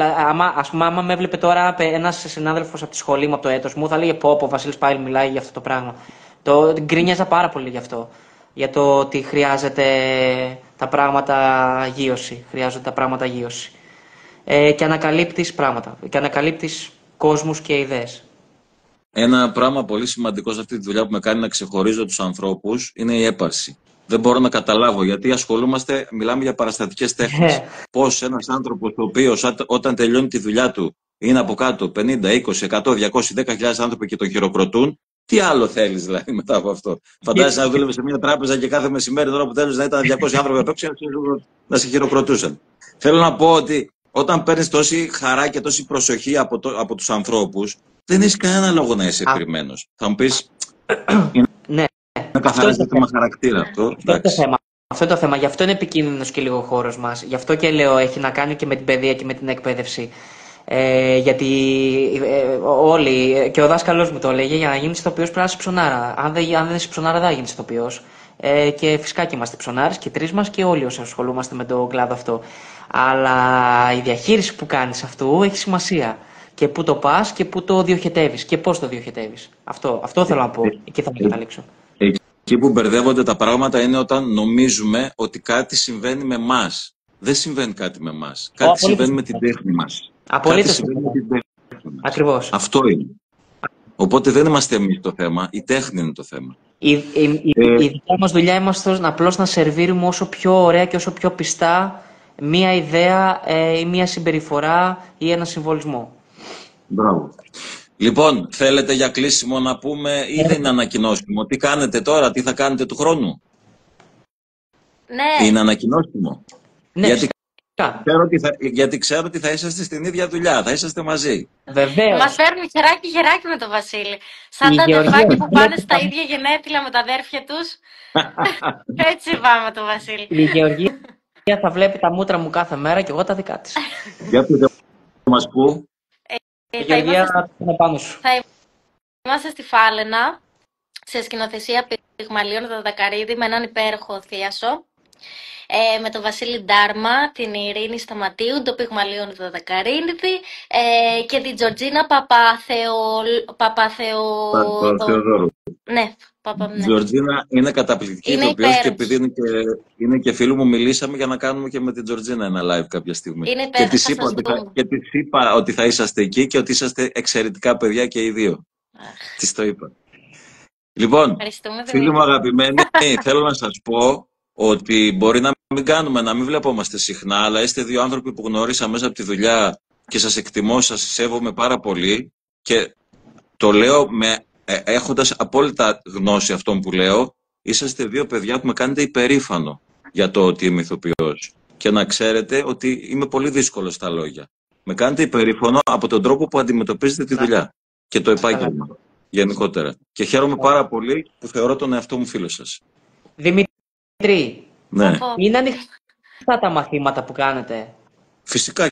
Άμα με έβλεπε τώρα ένας συνάδελφος από τη σχολή μου, από το έτος μου, θα λέγε πω, ο Βασίλης Πάιλ μιλάει για αυτό το πράγμα. Γκρίνιαζα πάρα πολύ γι' αυτό. Για το ότι χρειάζεται τα πράγματα γείωση. Χρειάζονται τα πράγματα γείωση. Και ανακαλύπτεις πράγματα. Και ανακαλύπτεις κόσμους και ιδέες. Ένα πράγμα πολύ σημαντικό σε αυτή τη δουλειά που με κάνει να ξεχωρίζω τους ανθρώπους είναι η έπαρση. Δεν μπορώ να καταλάβω γιατί μιλάμε για παραστατικές τέχνες. Πώς ένας άνθρωπος ο οποίος όταν τελειώνει τη δουλειά του είναι από κάτω 50, 20, 100, 200, 10.000 άνθρωποι και τον χειροκροτούν. Τι άλλο θέλεις δηλαδή μετά από αυτό? Φαντάζεσαι να δούλευε σε μια τράπεζα και κάθε μεσημέρι τώρα που τέλος να ήταν 200 άνθρωποι απ' έξω να σε χειροκροτούσαν. Θέλω να πω ότι όταν παίρνεις τόση χαρά και τόση προσοχή από τους ανθρώπους, δεν έχεις κανένα λόγο να είσαι κρυμμένος. Θα μου πεις. Ναι. Να καθαρίζει το θέμα χαρακτήρα αυτό. Αυτό είναι το θέμα. Γι' αυτό είναι επικίνδυνος και λίγο ο χώρος μας. Γι' αυτό και λέω έχει να κάνει και με την παιδεία και με την εκπαίδευση. Γιατί όλοι, και ο δάσκαλος μου το έλεγε, για να γίνεις ηθοποιός πρέπει να είσαι ψωνάρα. Αν δεν είσαι ψωνάρα, δεν θα γίνεις ηθοποιός. Και φυσικά και είμαστε ψωνάρες και τρεις μας και όλοι όσοι ασχολούμαστε με τον κλάδο αυτό. Αλλά η διαχείριση που κάνεις αυτού έχει σημασία. Και πού το πας και πού το διοχετεύεις και πώς το διοχετεύεις. Αυτό θέλω να πω. Εκεί θα καταλήξω. Εκεί που μπερδεύονται τα πράγματα είναι όταν νομίζουμε ότι κάτι συμβαίνει με εμάς. Δεν συμβαίνει κάτι με εμάς. Κάτι συμβαίνει με την τέχνη μας. Απολύτως. Ακριβώς. Αυτό είναι. Οπότε δεν είμαστε εμείς το θέμα, η τέχνη είναι το θέμα. Η δικιά μας δουλειά είμαστε απλώς να σερβίρουμε όσο πιο ωραία και όσο πιο πιστά μία ιδέα ή μία συμπεριφορά ή ένα συμβολισμό. Μπράβο. Λοιπόν, θέλετε για κλείσιμο να πούμε ή δεν είναι ανακοινώσιμο? Τι κάνετε τώρα, τι θα κάνετε του χρόνου? Ναι. Είναι ανακοινώσιμο? Ναι. Γιατί ξέρω ότι θα είσαστε στην ίδια δουλειά, θα είσαστε μαζί. Βεβαίως. Μας φέρνει χεράκι με τον Βασίλη. Σαν τα αδερφάκια που πάνε στα ίδια γενέθλια με τα αδέρφια τους. Έτσι πάμε τον Βασίλη. Η Γεωργία θα βλέπει τα μούτρα μου κάθε μέρα και εγώ τα δικά της. Για πείτε μας πού. Θα είμαστε στη Φάλαινα, σε σκηνοθεσία Πυγμαλίων Δαδακαρίδη, με έναν υπέροχο θίασο. Με τον Βασίλη Ντάρμα, την Ειρήνη Σταματίου, τον Πυγμαλίων Δαδακαρίδη και την Τζορτζίνα Παπαθεοδόρου. Ναι. Η Τζορτζίνα είναι καταπληκτική ηθοποιός και επειδή είναι και φίλου μου, μιλήσαμε για να κάνουμε και με την Τζορτζίνα ένα live κάποια στιγμή. Και της είπα ότι θα είσαστε εκεί και ότι είσαστε εξαιρετικά παιδιά και οι δύο. Της το είπα. Λοιπόν, φίλοι μου αγαπημένοι, θέλω να σας πω ότι μπορεί να μην βλεπόμαστε συχνά, αλλά είστε δύο άνθρωποι που γνώρισα μέσα από τη δουλειά και σας εκτιμώ, σας σέβομαι πάρα πολύ και το λέω έχοντας απόλυτα γνώση αυτών που λέω. Είσαστε δύο παιδιά που με κάνετε υπερήφανο για το ότι είμαι ηθοποιός. Και να ξέρετε ότι είμαι πολύ δύσκολος στα λόγια. Με κάνετε υπερήφανο από τον τρόπο που αντιμετωπίζετε τη δουλειά και το επάγγελμα γενικότερα. Και χαίρομαι πάρα πολύ που θεωρώ τον εαυτό μου φίλο σας. Δημήτρη, ναι. Είναι ανοιχτά τα μαθήματα που κάνετε? Φυσικά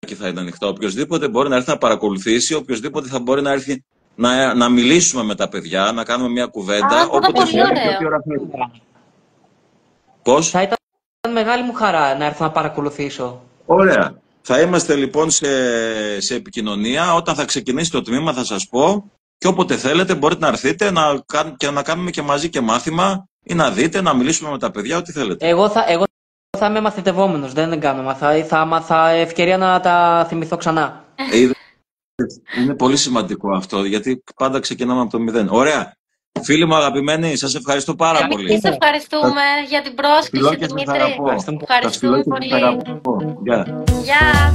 και θα είναι ανοιχτά. Οποιοςδήποτε μπορεί να έρθει να παρακολουθήσει, οποιοςδήποτε θα μπορεί να έρθει να μιλήσουμε με τα παιδιά, να κάνουμε μια κουβέντα. Όποτε θέλει και ό,τι ώρα θέλει. Πώς? Θα ήταν μεγάλη μου χαρά να έρθω να παρακολουθήσω. Ωραία. Θα είμαστε λοιπόν σε επικοινωνία. Όταν θα ξεκινήσει το τμήμα θα σας πω και όποτε θέλετε μπορείτε να έρθετε να κάνουμε και μαζί και μάθημα ή να δείτε, να μιλήσουμε με τα παιδιά, ό,τι θέλετε. Εγώ θα είμαι μαθητευόμενος, δεν κάνω. Θα ευκαιρία να τα θυμηθώ ξανά. Είναι πολύ σημαντικό αυτό, γιατί πάντα ξεκινάμε από το μηδέν. Ωραία. Φίλοι μου αγαπημένοι, σας ευχαριστώ πάρα πολύ. Εμείς ευχαριστούμε για την πρόσκληση, Δημήτρη. Ευχαριστούμε πολύ. Γεια.